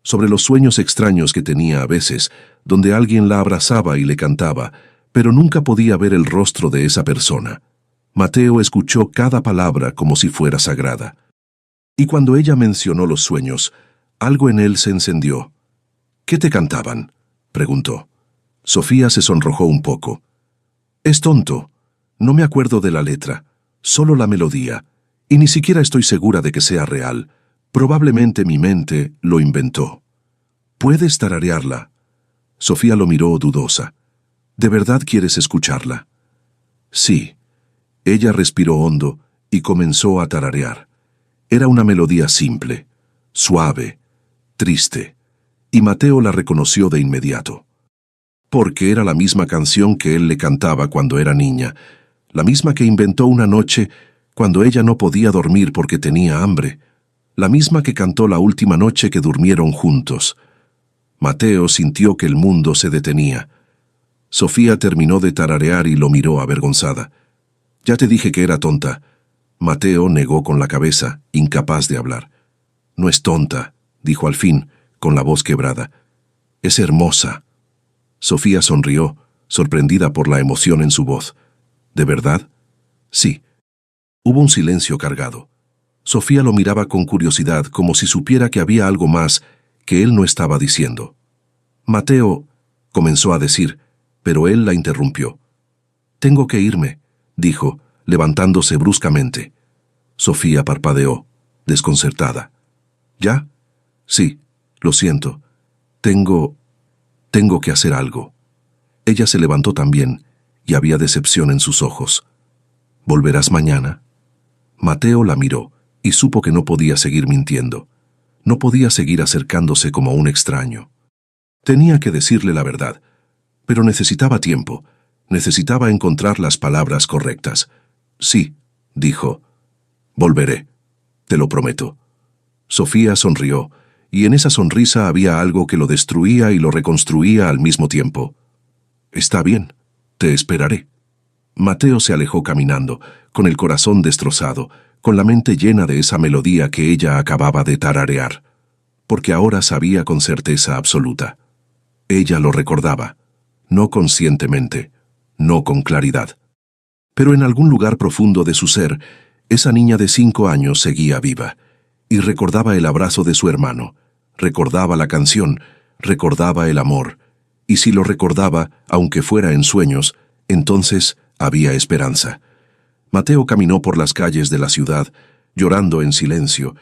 sobre los sueños extraños que tenía a veces, donde alguien la abrazaba y le cantaba, pero nunca podía ver el rostro de esa persona. Mateo escuchó cada palabra como si fuera sagrada. Y cuando ella mencionó los sueños, algo en él se encendió. ¿Qué te cantaban?, preguntó. Sofía se sonrojó un poco. Es tonto. No me acuerdo de la letra, solo la melodía, y ni siquiera estoy segura de que sea real. Probablemente mi mente lo inventó. ¿Puedes tararearla? Sofía lo miró dudosa. ¿De verdad quieres escucharla? Sí. Ella respiró hondo y comenzó a tararear. Era una melodía simple, suave, triste, y Mateo la reconoció de inmediato. Porque era la misma canción que él le cantaba cuando era niña, la misma que inventó una noche cuando ella no podía dormir porque tenía hambre, la misma que cantó la última noche que durmieron juntos. Mateo sintió que el mundo se detenía. Sofía terminó de tararear y lo miró avergonzada. Ya te dije que era tonta. Mateo negó con la cabeza, incapaz de hablar. No es tonta, dijo al fin, con la voz quebrada. Es hermosa. Sofía sonrió, sorprendida por la emoción en su voz. ¿De verdad? Sí. Hubo un silencio cargado. Sofía lo miraba con curiosidad, como si supiera que había algo más que él no estaba diciendo. Mateo, comenzó a decir, pero él la interrumpió. Tengo que irme, dijo, levantándose bruscamente. Sofía parpadeó, desconcertada. ¿Ya? Sí, lo siento. Tengo que hacer algo. Ella se levantó también, y había decepción en sus ojos. ¿Volverás mañana? Mateo la miró, y supo que no podía seguir mintiendo. No podía seguir acercándose como un extraño. Tenía que decirle la verdad, pero necesitaba tiempo, necesitaba encontrar las palabras correctas. Sí, dijo. Volveré, te lo prometo. Sofía sonrió, y en esa sonrisa había algo que lo destruía y lo reconstruía al mismo tiempo. Está bien, te esperaré. Mateo se alejó caminando, con el corazón destrozado, con la mente llena de esa melodía que ella acababa de tararear, porque ahora sabía con certeza absoluta. Ella lo recordaba, no conscientemente, no con claridad. Pero en algún lugar profundo de su ser, esa niña de 5 años seguía viva, y recordaba el abrazo de su hermano, recordaba la canción, recordaba el amor, y si lo recordaba, aunque fuera en sueños, entonces había esperanza. Mateo caminó por las calles de la ciudad, llorando en silencio,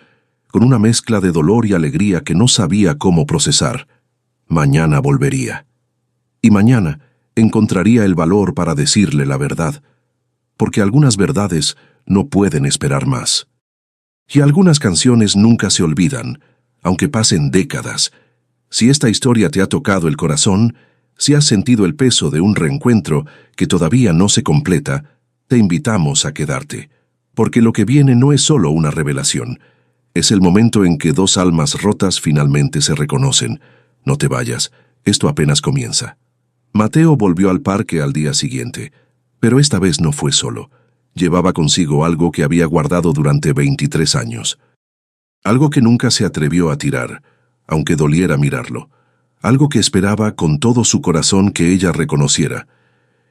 con una mezcla de dolor y alegría que no sabía cómo procesar. Mañana volvería. Y mañana encontraría el valor para decirle la verdad, porque algunas verdades no pueden esperar más. Y algunas canciones nunca se olvidan, aunque pasen décadas. Si esta historia te ha tocado el corazón, si has sentido el peso de un reencuentro que todavía no se completa, te invitamos a quedarte, porque lo que viene no es solo una revelación, es el momento en que dos almas rotas finalmente se reconocen. No te vayas, esto apenas comienza. Mateo volvió al parque al día siguiente, pero esta vez no fue solo. Llevaba consigo algo que había guardado durante 23 años. Algo que nunca se atrevió a tirar, aunque doliera mirarlo. Algo que esperaba con todo su corazón que ella reconociera.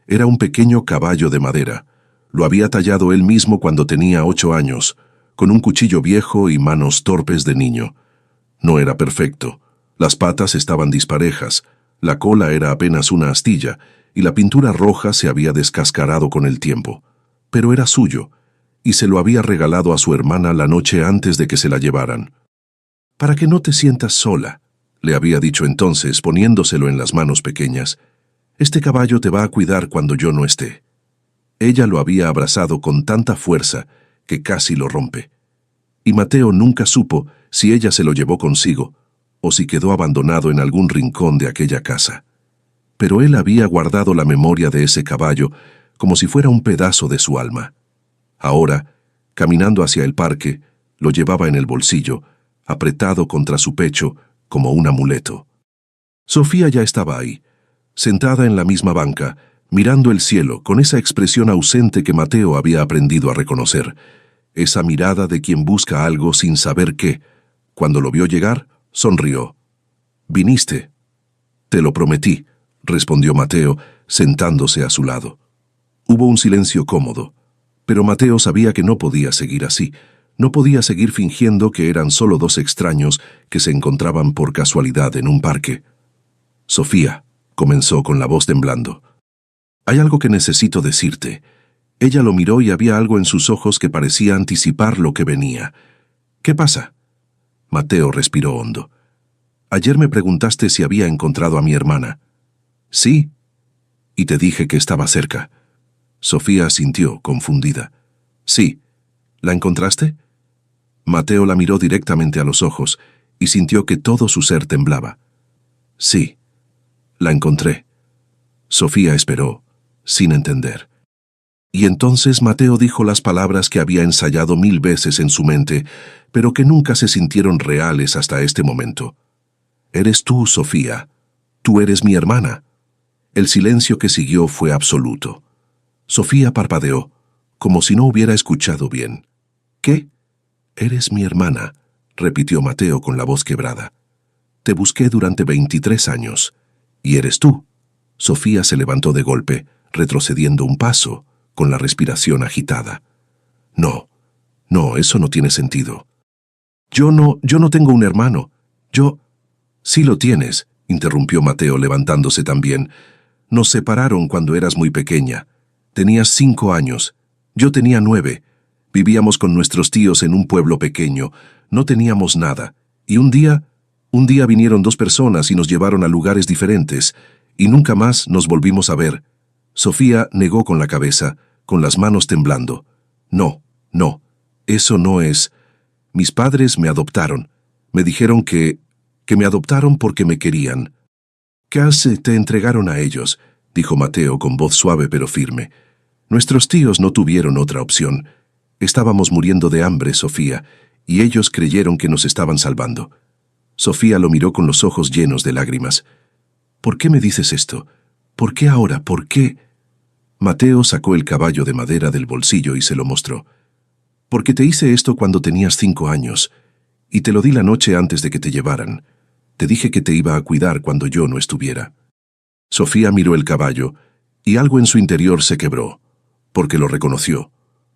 Era un pequeño caballo de madera. Lo había tallado él mismo cuando tenía 8 años, con un cuchillo viejo y manos torpes de niño. No era perfecto. Las patas estaban disparejas, la cola era apenas una astilla, y la pintura roja se había descascarado con el tiempo. Pero era suyo, y se lo había regalado a su hermana la noche antes de que se la llevaran. «Para que no te sientas sola», le había dicho entonces, poniéndoselo en las manos pequeñas. Este caballo te va a cuidar cuando yo no esté. Ella lo había abrazado con tanta fuerza que casi lo rompe. Y Mateo nunca supo si ella se lo llevó consigo o si quedó abandonado en algún rincón de aquella casa. Pero él había guardado la memoria de ese caballo como si fuera un pedazo de su alma. Ahora, caminando hacia el parque, lo llevaba en el bolsillo, apretado contra su pecho como un amuleto. Sofía ya estaba ahí, sentada en la misma banca, mirando el cielo con esa expresión ausente que Mateo había aprendido a reconocer, esa mirada de quien busca algo sin saber qué. Cuando lo vio llegar, sonrió. «¿Viniste?» «Te lo prometí», respondió Mateo, sentándose a su lado. Hubo un silencio cómodo, pero Mateo sabía que no podía seguir así. No podía seguir fingiendo que eran solo dos extraños que se encontraban por casualidad en un parque. «Sofía», comenzó con la voz temblando, «hay algo que necesito decirte». Ella lo miró y había algo en sus ojos que parecía anticipar lo que venía. «¿Qué pasa?» Mateo respiró hondo. «Ayer me preguntaste si había encontrado a mi hermana». «Sí». «Y te dije que estaba cerca». Sofía asintió, confundida. «Sí. ¿La encontraste?» Mateo la miró directamente a los ojos y sintió que todo su ser temblaba. «Sí. La encontré». Sofía esperó, sin entender. Y entonces Mateo dijo las palabras que había ensayado 1000 veces en su mente, pero que nunca se sintieron reales hasta este momento. «Eres tú, Sofía. Tú eres mi hermana». El silencio que siguió fue absoluto. Sofía parpadeó, como si no hubiera escuchado bien. «¿Qué?» «Eres mi hermana», repitió Mateo con la voz quebrada. «Te busqué durante 23 años. Y eres tú». Sofía se levantó de golpe, retrocediendo un paso, con la respiración agitada. «No, eso no tiene sentido». Yo no tengo un hermano. Sí lo tienes», interrumpió Mateo levantándose también. «Nos separaron cuando eras muy pequeña. Tenías 5 años. Yo tenía 9. Vivíamos con nuestros tíos en un pueblo pequeño. No teníamos nada. Y un día vinieron 2 personas y nos llevaron a lugares diferentes, y nunca más nos volvimos a ver». Sofía negó con la cabeza, con las manos temblando. «No, eso no es. Mis padres me adoptaron. Me dijeron que me adoptaron porque me querían». «Casi te entregaron a ellos», dijo Mateo con voz suave pero firme. «Nuestros tíos no tuvieron otra opción. Estábamos muriendo de hambre, Sofía, y ellos creyeron que nos estaban salvando». Sofía lo miró con los ojos llenos de lágrimas. «¿Por qué me dices esto? ¿Por qué ahora? ¿Por qué?» Mateo sacó el caballo de madera del bolsillo y se lo mostró. «Porque te hice esto cuando tenías 5 años, y te lo di la noche antes de que te llevaran. Te dije que te iba a cuidar cuando yo no estuviera». Sofía miró el caballo, y algo en su interior se quebró, porque lo reconoció,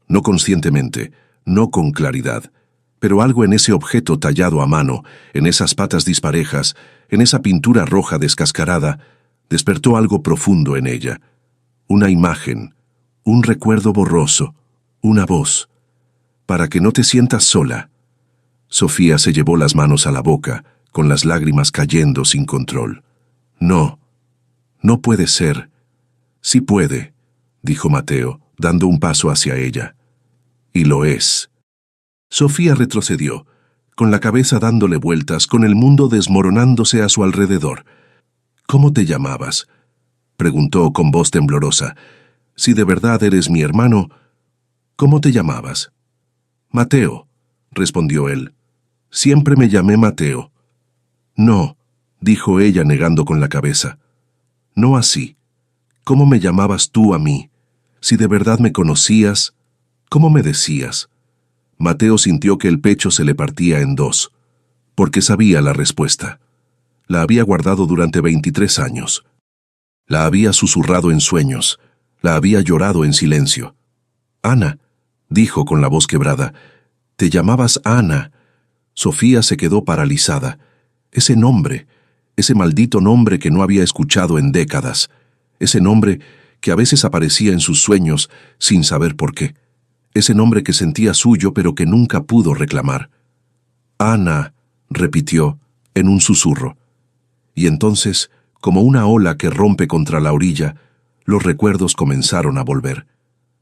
no conscientemente, no con claridad, pero algo en ese objeto tallado a mano, en esas patas disparejas, en esa pintura roja descascarada, despertó algo profundo en ella. Una imagen, un recuerdo borroso, una voz. «Para que no te sientas sola». Sofía se llevó las manos a la boca, con las lágrimas cayendo sin control. «No puede ser». «Sí puede», dijo Mateo, dando un paso hacia ella. «Y lo es». Sofía retrocedió, con la cabeza dándole vueltas, con el mundo desmoronándose a su alrededor. «¿Cómo te llamabas?», preguntó con voz temblorosa. «Si de verdad eres mi hermano, ¿cómo te llamabas?» «Mateo», respondió él. «Siempre me llamé Mateo». «No», dijo ella negando con la cabeza. «No así. ¿Cómo me llamabas tú a mí? Si de verdad me conocías, ¿cómo me decías?» Mateo sintió que el pecho se le partía en 2, porque sabía la respuesta. La había guardado durante 23 años. La había susurrado en sueños, la había llorado en silencio. «Ana», dijo con la voz quebrada. «Te llamabas Ana». Sofía se quedó paralizada. Ese nombre, ese maldito nombre que no había escuchado en décadas, ese nombre que a veces aparecía en sus sueños sin saber por qué, ese nombre que sentía suyo pero que nunca pudo reclamar. «Ana», repitió, en un susurro. Y entonces, como una ola que rompe contra la orilla, los recuerdos comenzaron a volver,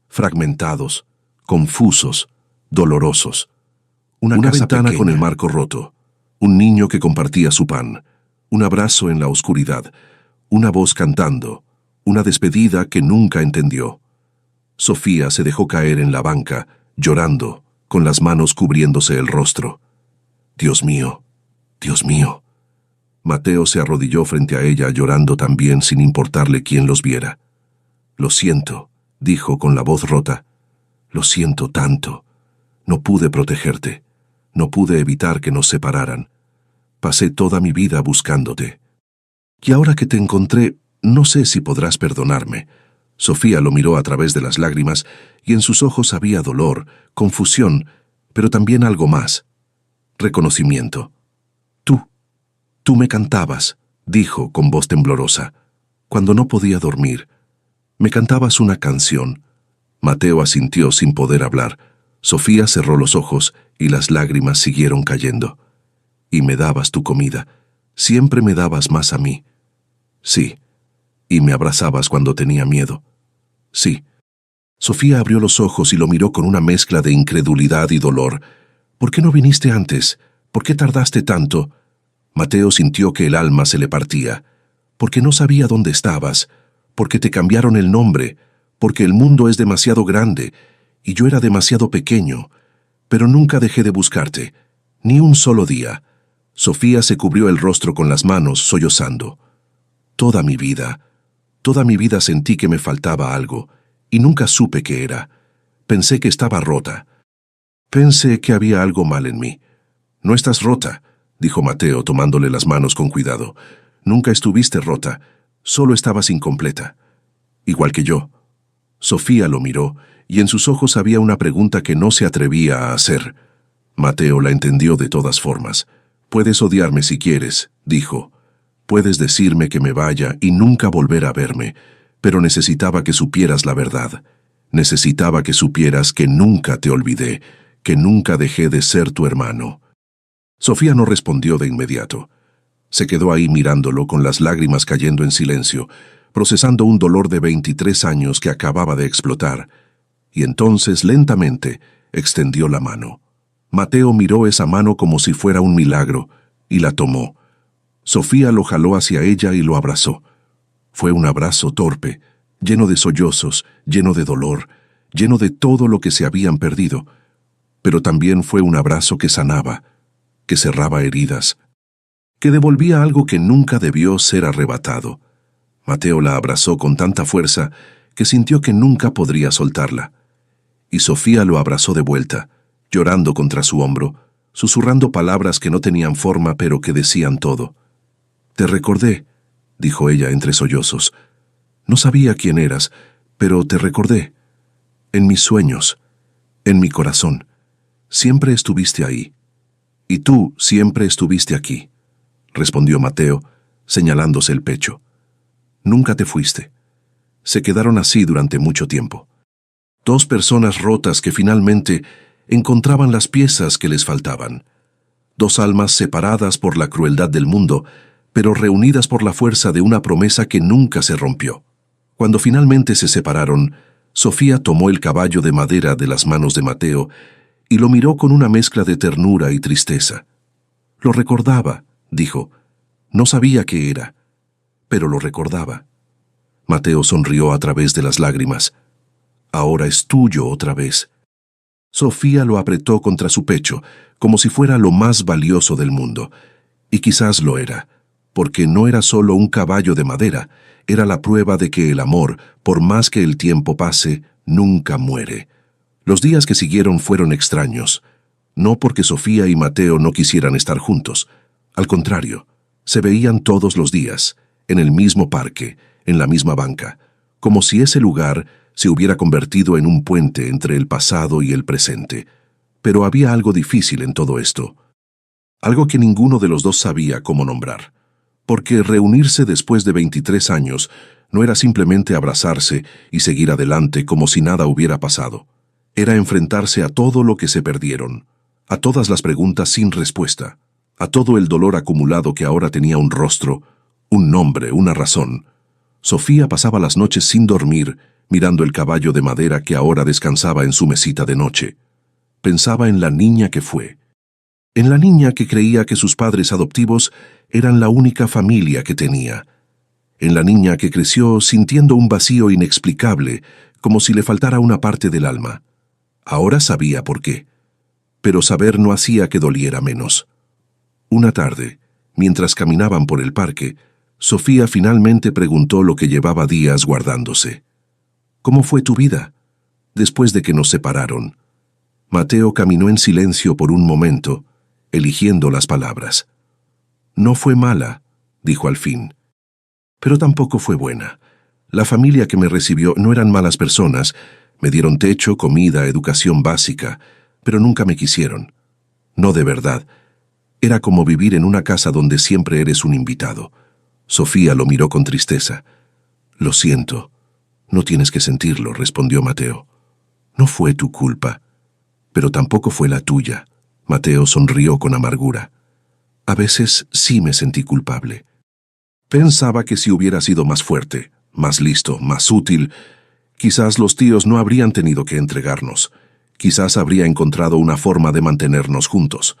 fragmentados, confusos, dolorosos. Una ventana pequeña, con el marco roto, un niño que compartía su pan, un abrazo en la oscuridad, una voz cantando, una despedida que nunca entendió. Sofía se dejó caer en la banca, llorando, con las manos cubriéndose el rostro. Dios mío, Dios mío. Mateo se arrodilló frente a ella, llorando también sin importarle quién los viera. Lo siento, dijo con la voz rota. Lo siento tanto. No pude protegerte. No pude evitar que nos separaran. Pasé toda mi vida buscándote. Y ahora que te encontré, no sé si podrás perdonarme. Sofía lo miró a través de las lágrimas y en sus ojos había dolor, confusión, pero también algo más. Reconocimiento. Tú me cantabas, dijo con voz temblorosa, cuando no podía dormir. Me cantabas una canción. Mateo asintió sin poder hablar. Sofía cerró los ojos y las lágrimas siguieron cayendo. Y me dabas tu comida. Siempre me dabas más a mí. Sí. Y me abrazabas cuando tenía miedo. Sí. Sofía abrió los ojos y lo miró con una mezcla de incredulidad y dolor. ¿Por qué no viniste antes? ¿Por qué tardaste tanto? Mateo sintió que el alma se le partía. Porque no sabía dónde estabas, porque te cambiaron el nombre, porque el mundo es demasiado grande, y yo era demasiado pequeño. Pero nunca dejé de buscarte, ni un solo día. Sofía se cubrió el rostro con las manos, sollozando. Toda mi vida sentí que me faltaba algo, y nunca supe qué era. Pensé que estaba rota. Pensé que había algo mal en mí. No estás rota, dijo Mateo tomándole las manos con cuidado. Nunca estuviste rota, solo estabas incompleta. Igual que yo. Sofía lo miró, y en sus ojos había una pregunta que no se atrevía a hacer. Mateo la entendió de todas formas. Puedes odiarme si quieres, dijo. Puedes decirme que me vaya y nunca volver a verme, pero necesitaba que supieras la verdad. Necesitaba que supieras que nunca te olvidé, que nunca dejé de ser tu hermano. Sofía no respondió de inmediato. Se quedó ahí mirándolo con las lágrimas cayendo en silencio, procesando un dolor de 23 años que acababa de explotar, y entonces lentamente extendió la mano. Mateo miró esa mano como si fuera un milagro, y la tomó. Sofía lo jaló hacia ella y lo abrazó. Fue un abrazo torpe, lleno de sollozos, lleno de dolor, lleno de todo lo que se habían perdido, pero también fue un abrazo que sanaba, que cerraba heridas, que devolvía algo que nunca debió ser arrebatado. Mateo la abrazó con tanta fuerza que sintió que nunca podría soltarla. Y Sofía lo abrazó de vuelta, llorando contra su hombro, susurrando palabras que no tenían forma pero que decían todo. Te recordé, dijo ella entre sollozos. No sabía quién eras, pero te recordé. En mis sueños, en mi corazón. Siempre estuviste ahí. Y tú siempre estuviste aquí, respondió Mateo, señalándose el pecho. Nunca te fuiste. Se quedaron así durante mucho tiempo. Dos personas rotas que finalmente encontraban las piezas que les faltaban. Dos almas separadas por la crueldad del mundo, pero reunidas por la fuerza de una promesa que nunca se rompió. Cuando finalmente se separaron, Sofía tomó el caballo de madera de las manos de Mateo y lo miró con una mezcla de ternura y tristeza. Lo recordaba, dijo. No sabía qué era, pero lo recordaba. Mateo sonrió a través de las lágrimas. Ahora es tuyo otra vez. Sofía lo apretó contra su pecho, como si fuera lo más valioso del mundo. Y quizás lo era, porque no era solo un caballo de madera, era la prueba de que el amor, por más que el tiempo pase, nunca muere. Los días que siguieron fueron extraños, no porque Sofía y Mateo no quisieran estar juntos. Al contrario, se veían todos los días, en el mismo parque, en la misma banca, como si ese lugar se hubiera convertido en un puente entre el pasado y el presente. Pero había algo difícil en todo esto, algo que ninguno de los dos sabía cómo nombrar, porque reunirse después de 23 años no era simplemente abrazarse y seguir adelante como si nada hubiera pasado. Era enfrentarse a todo lo que se perdieron, a todas las preguntas sin respuesta, a todo el dolor acumulado que ahora tenía un rostro, un nombre, una razón. Sofía pasaba las noches sin dormir, mirando el caballo de madera que ahora descansaba en su mesita de noche. Pensaba en la niña que fue. En la niña que creía que sus padres adoptivos eran la única familia que tenía. En la niña que creció sintiendo un vacío inexplicable, como si le faltara una parte del alma. Ahora sabía por qué, pero saber no hacía que doliera menos. Una tarde, mientras caminaban por el parque, Sofía finalmente preguntó lo que llevaba días guardándose. ¿Cómo fue tu vida después de que nos separaron? Mateo caminó en silencio por un momento, eligiendo las palabras. No fue mala, dijo al fin. Pero tampoco fue buena. La familia que me recibió no eran malas personas, me dieron techo, comida, educación básica, pero nunca me quisieron. No de verdad. Era como vivir en una casa donde siempre eres un invitado. Sofía lo miró con tristeza. Lo siento. No tienes que sentirlo, respondió Mateo. No fue tu culpa, pero tampoco fue la tuya. Mateo sonrió con amargura. A veces sí me sentí culpable. Pensaba que si hubiera sido más fuerte, más listo, más útil, quizás los tíos no habrían tenido que entregarnos. Quizás habría encontrado una forma de mantenernos juntos.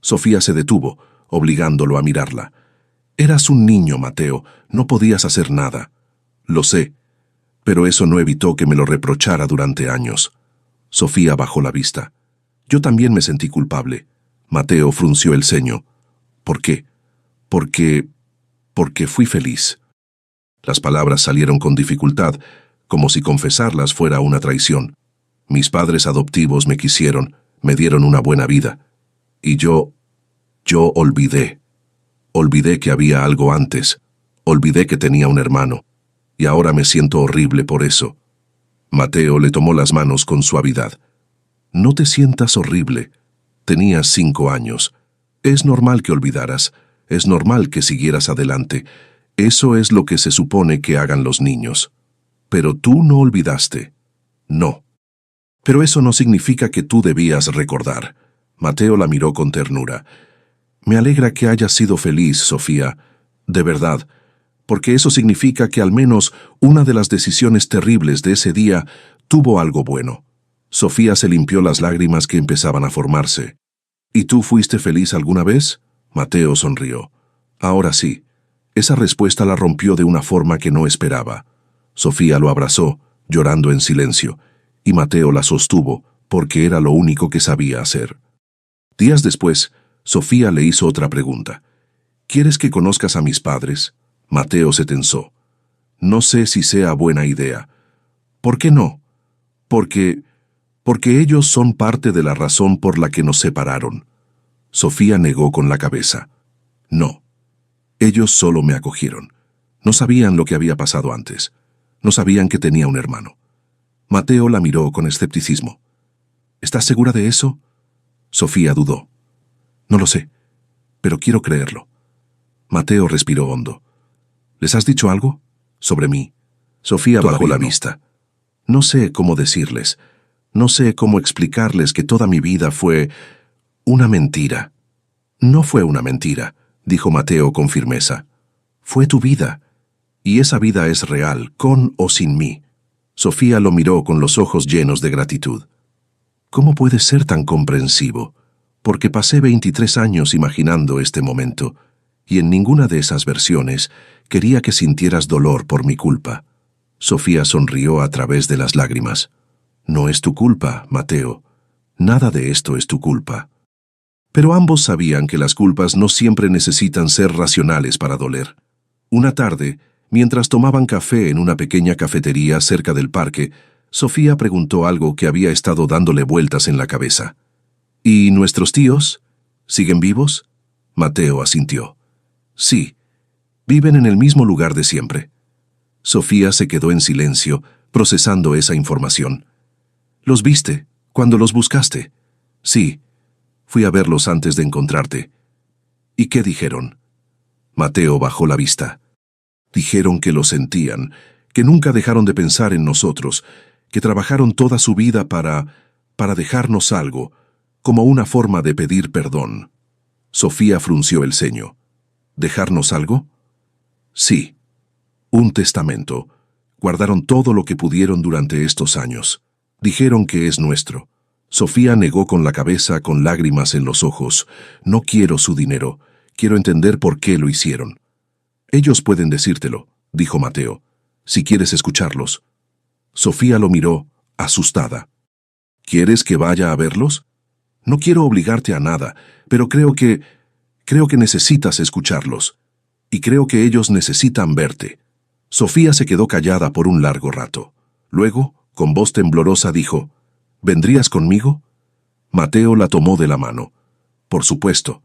Sofía se detuvo, obligándolo a mirarla. Eras un niño, Mateo, no podías hacer nada. Lo sé, pero eso no evitó que me lo reprochara durante años. Sofía bajó la vista. Yo también me sentí culpable. Mateo frunció el ceño. ¿Por qué? Porque fui feliz. Las palabras salieron con dificultad, como si confesarlas fuera una traición. Mis padres adoptivos me quisieron, me dieron una buena vida. Y yo olvidé. Olvidé que había algo antes. Olvidé que tenía un hermano. Y ahora me siento horrible por eso. Mateo le tomó las manos con suavidad. No te sientas horrible. Tenías 5 años. Es normal que olvidaras. Es normal que siguieras adelante. Eso es lo que se supone que hagan los niños. Pero tú no olvidaste. No. Pero eso no significa que tú debías recordar. Mateo la miró con ternura. Me alegra que hayas sido feliz, Sofía. De verdad. Porque eso significa que al menos una de las decisiones terribles de ese día tuvo algo bueno. Sofía se limpió las lágrimas que empezaban a formarse. ¿Y tú fuiste feliz alguna vez? Mateo sonrió. Ahora sí. Esa respuesta la rompió de una forma que no esperaba. Sofía lo abrazó, llorando en silencio, y Mateo la sostuvo, porque era lo único que sabía hacer. Días después, Sofía le hizo otra pregunta. ¿Quieres que conozcas a mis padres? Mateo se tensó. No sé si sea buena idea. ¿Por qué no? Porque ellos son parte de la razón por la que nos separaron. Sofía negó con la cabeza. No. Ellos solo me acogieron. No sabían lo que había pasado antes. No sabían que tenía un hermano. Mateo la miró con escepticismo. ¿Estás segura de eso? Sofía dudó. No lo sé, pero quiero creerlo. Mateo respiró hondo. ¿Les has dicho algo? ¿Sobre mí? Sofía bajó la vista. No sé cómo decirles. No sé cómo explicarles que toda mi vida fue una mentira. No fue una mentira, dijo Mateo con firmeza. Fue tu vida. Y esa vida es real, con o sin mí. Sofía lo miró con los ojos llenos de gratitud. ¿Cómo puedes ser tan comprensivo? Porque pasé 23 años imaginando este momento, y en ninguna de esas versiones quería que sintieras dolor por mi culpa. Sofía sonrió a través de las lágrimas. No es tu culpa, Mateo. Nada de esto es tu culpa. Pero ambos sabían que las culpas no siempre necesitan ser racionales para doler. Una tarde, mientras tomaban café en una pequeña cafetería cerca del parque, Sofía preguntó algo que había estado dándole vueltas en la cabeza. ¿Y nuestros tíos? ¿Siguen vivos? Mateo asintió. Sí, viven en el mismo lugar de siempre. Sofía se quedó en silencio, procesando esa información. ¿Los viste cuando los buscaste? Sí, fui a verlos antes de encontrarte. ¿Y qué dijeron? Mateo bajó la vista. Dijeron que lo sentían, que nunca dejaron de pensar en nosotros, que trabajaron toda su vida para dejarnos algo, como una forma de pedir perdón. Sofía frunció el ceño. ¿Dejarnos algo? Sí, un testamento. Guardaron todo lo que pudieron durante estos años. Dijeron que es nuestro. Sofía negó con la cabeza, con lágrimas en los ojos. No quiero su dinero. Quiero entender por qué lo hicieron. Ellos pueden decírtelo, dijo Mateo, si quieres escucharlos. Sofía lo miró, asustada. ¿Quieres que vaya a verlos? No quiero obligarte a nada, pero creo que necesitas escucharlos. Y creo que ellos necesitan verte. Sofía se quedó callada por un largo rato. Luego, con voz temblorosa, dijo, ¿vendrías conmigo? Mateo la tomó de la mano. Por supuesto.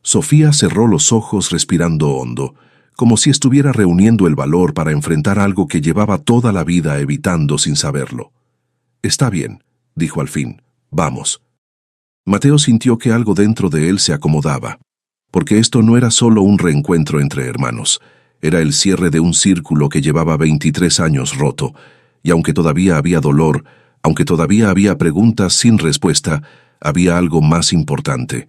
Sofía cerró los ojos respirando hondo, como si estuviera reuniendo el valor para enfrentar algo que llevaba toda la vida evitando sin saberlo. Está bien, dijo al fin, vamos. Mateo sintió que algo dentro de él se acomodaba, porque esto no era solo un reencuentro entre hermanos, era el cierre de un círculo que llevaba 23 años roto, y aunque todavía había dolor, aunque todavía había preguntas sin respuesta, había algo más importante.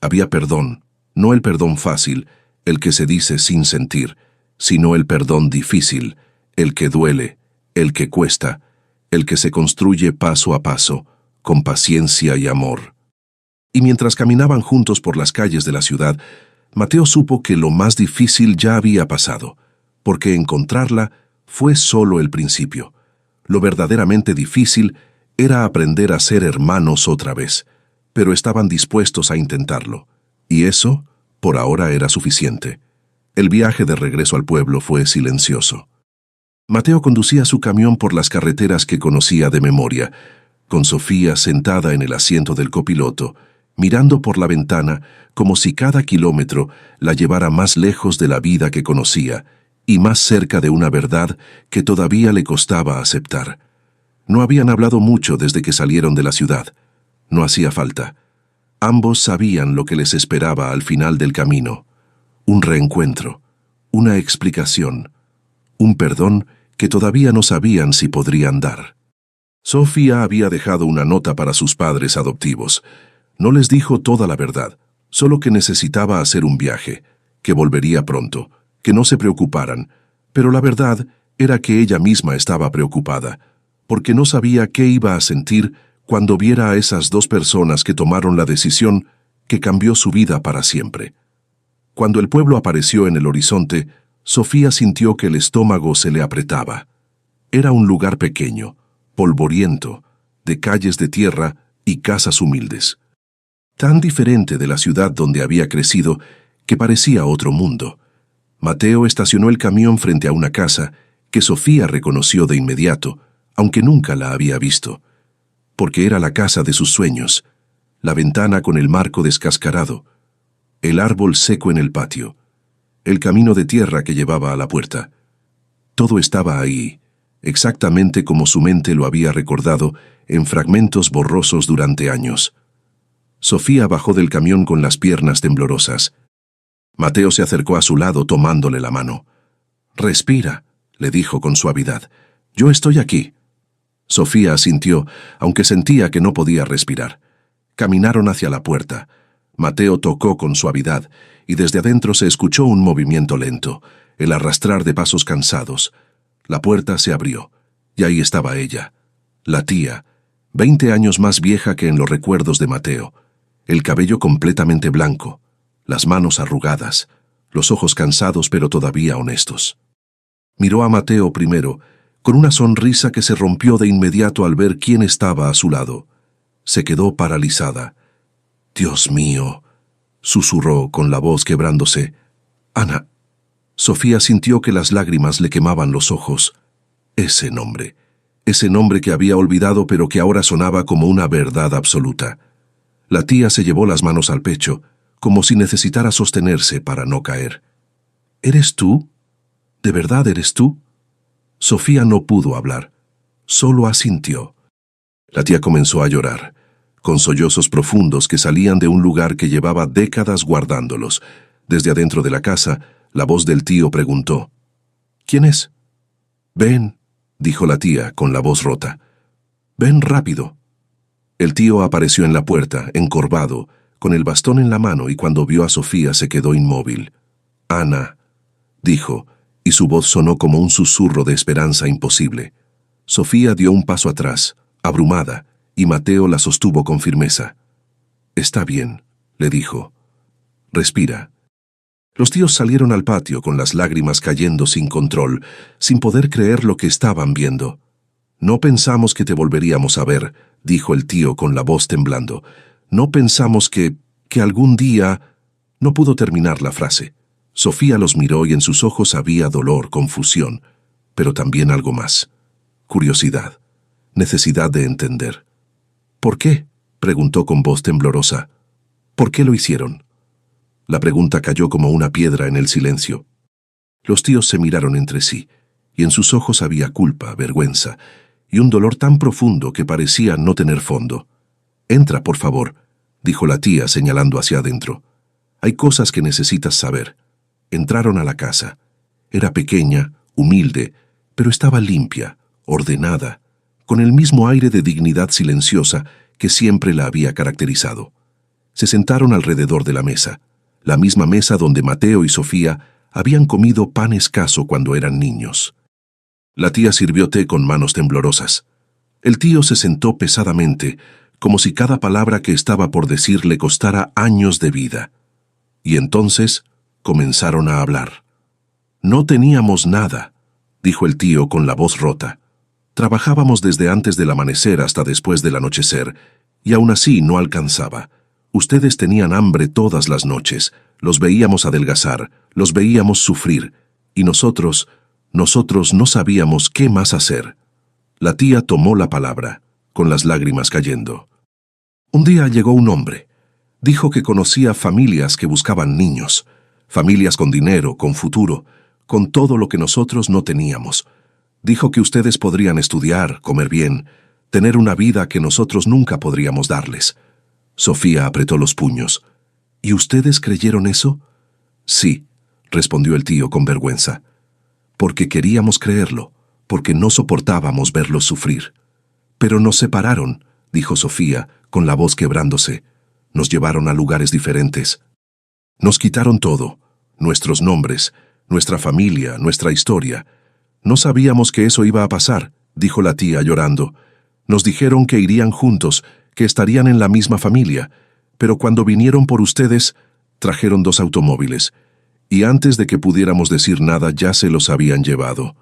Había perdón, no el perdón fácil, el que se dice sin sentir, sino el perdón difícil, el que duele, el que cuesta, el que se construye paso a paso, con paciencia y amor. Y mientras caminaban juntos por las calles de la ciudad, Mateo supo que lo más difícil ya había pasado, porque encontrarla fue solo el principio. Lo verdaderamente difícil era aprender a ser hermanos otra vez, pero estaban dispuestos a intentarlo, y eso, por ahora, era suficiente. El viaje de regreso al pueblo fue silencioso. Mateo conducía su camión por las carreteras que conocía de memoria, con Sofía sentada en el asiento del copiloto, mirando por la ventana como si cada kilómetro la llevara más lejos de la vida que conocía y más cerca de una verdad que todavía le costaba aceptar. No habían hablado mucho desde que salieron de la ciudad. No hacía falta. Ambos sabían lo que les esperaba al final del camino. Un reencuentro, una explicación, un perdón que todavía no sabían si podrían dar. Sofía había dejado una nota para sus padres adoptivos. No les dijo toda la verdad, solo que necesitaba hacer un viaje, que volvería pronto, que no se preocuparan, pero la verdad era que ella misma estaba preocupada, porque no sabía qué iba a sentir cuando viera a esas dos personas que tomaron la decisión que cambió su vida para siempre. Cuando el pueblo apareció en el horizonte, Sofía sintió que el estómago se le apretaba. Era un lugar pequeño, polvoriento, de calles de tierra y casas humildes. Tan diferente de la ciudad donde había crecido que parecía otro mundo. Mateo estacionó el camión frente a una casa que Sofía reconoció de inmediato, aunque nunca la había visto, porque era la casa de sus sueños, la ventana con el marco descascarado, el árbol seco en el patio, el camino de tierra que llevaba a la puerta. Todo estaba ahí, exactamente como su mente lo había recordado en fragmentos borrosos durante años. Sofía bajó del camión con las piernas temblorosas. Mateo se acercó a su lado tomándole la mano. «Respira», le dijo con suavidad. «Yo estoy aquí». Sofía asintió, aunque sentía que no podía respirar. Caminaron hacia la puerta. Mateo tocó con suavidad, y desde adentro se escuchó un movimiento lento, el arrastrar de pasos cansados. La puerta se abrió, y ahí estaba ella, la tía, 20 años más vieja que en los recuerdos de Mateo. El cabello completamente blanco, las manos arrugadas, los ojos cansados pero todavía honestos. Miró a Mateo primero, con una sonrisa que se rompió de inmediato al ver quién estaba a su lado. Se quedó paralizada. «Dios mío», susurró con la voz quebrándose. «Ana». Sofía sintió que las lágrimas le quemaban los ojos. Ese nombre que había olvidado pero que ahora sonaba como una verdad absoluta. La tía se llevó las manos al pecho, como si necesitara sostenerse para no caer. «¿Eres tú? ¿De verdad eres tú?» Sofía no pudo hablar, solo asintió. La tía comenzó a llorar, con sollozos profundos que salían de un lugar que llevaba décadas guardándolos. Desde adentro de la casa, la voz del tío preguntó, «¿Quién es?» «Ven», dijo la tía con la voz rota. «Ven rápido». El tío apareció en la puerta, encorvado, con el bastón en la mano, y cuando vio a Sofía se quedó inmóvil. «Ana», dijo, y su voz sonó como un susurro de esperanza imposible. Sofía dio un paso atrás, abrumada, y Mateo la sostuvo con firmeza. «Está bien», le dijo. «Respira». Los tíos salieron al patio con las lágrimas cayendo sin control, sin poder creer lo que estaban viendo. «No pensamos que te volveríamos a ver», dijo el tío con la voz temblando. «No pensamos que algún día...» No pudo terminar la frase. Sofía los miró y en sus ojos había dolor, confusión, pero también algo más. Curiosidad, necesidad de entender. «¿Por qué?», preguntó con voz temblorosa. «¿Por qué lo hicieron?». La pregunta cayó como una piedra en el silencio. Los tíos se miraron entre sí, y en sus ojos había culpa, vergüenza, y un dolor tan profundo que parecía no tener fondo. «Entra, por favor», dijo la tía señalando hacia adentro. «Hay cosas que necesitas saber». Entraron a la casa. Era pequeña, humilde, pero estaba limpia, ordenada, con el mismo aire de dignidad silenciosa que siempre la había caracterizado. Se sentaron alrededor de la misma mesa donde Mateo y Sofía habían comido pan escaso cuando eran niños. La tía sirvió té con manos temblorosas. El tío se sentó pesadamente, como si cada palabra que estaba por decir le costara años de vida. Y entonces comenzaron a hablar. «No teníamos nada», dijo el tío con la voz rota. «Trabajábamos desde antes del amanecer hasta después del anochecer, y aún así no alcanzaba. Ustedes tenían hambre todas las noches, los veíamos adelgazar, los veíamos sufrir, y nosotros no sabíamos qué más hacer». La tía tomó la palabra, con las lágrimas cayendo. «Un día llegó un hombre. Dijo que conocía familias que buscaban niños, familias con dinero, con futuro, con todo lo que nosotros no teníamos. Dijo que ustedes podrían estudiar, comer bien, tener una vida que nosotros nunca podríamos darles». Sofía apretó los puños. «¿Y ustedes creyeron eso?». «Sí», respondió el tío con vergüenza. «Porque queríamos creerlo, porque no soportábamos verlos sufrir». «Pero nos separaron», dijo Sofía, con la voz quebrándose. «Nos llevaron a lugares diferentes. Nos quitaron todo, nuestros nombres, nuestra familia, nuestra historia. No sabíamos que eso iba a pasar», dijo la tía llorando. «Nos dijeron que irían juntos, que estarían en la misma familia, pero cuando vinieron por ustedes, trajeron 2 automóviles, y antes de que pudiéramos decir nada ya se los habían llevado».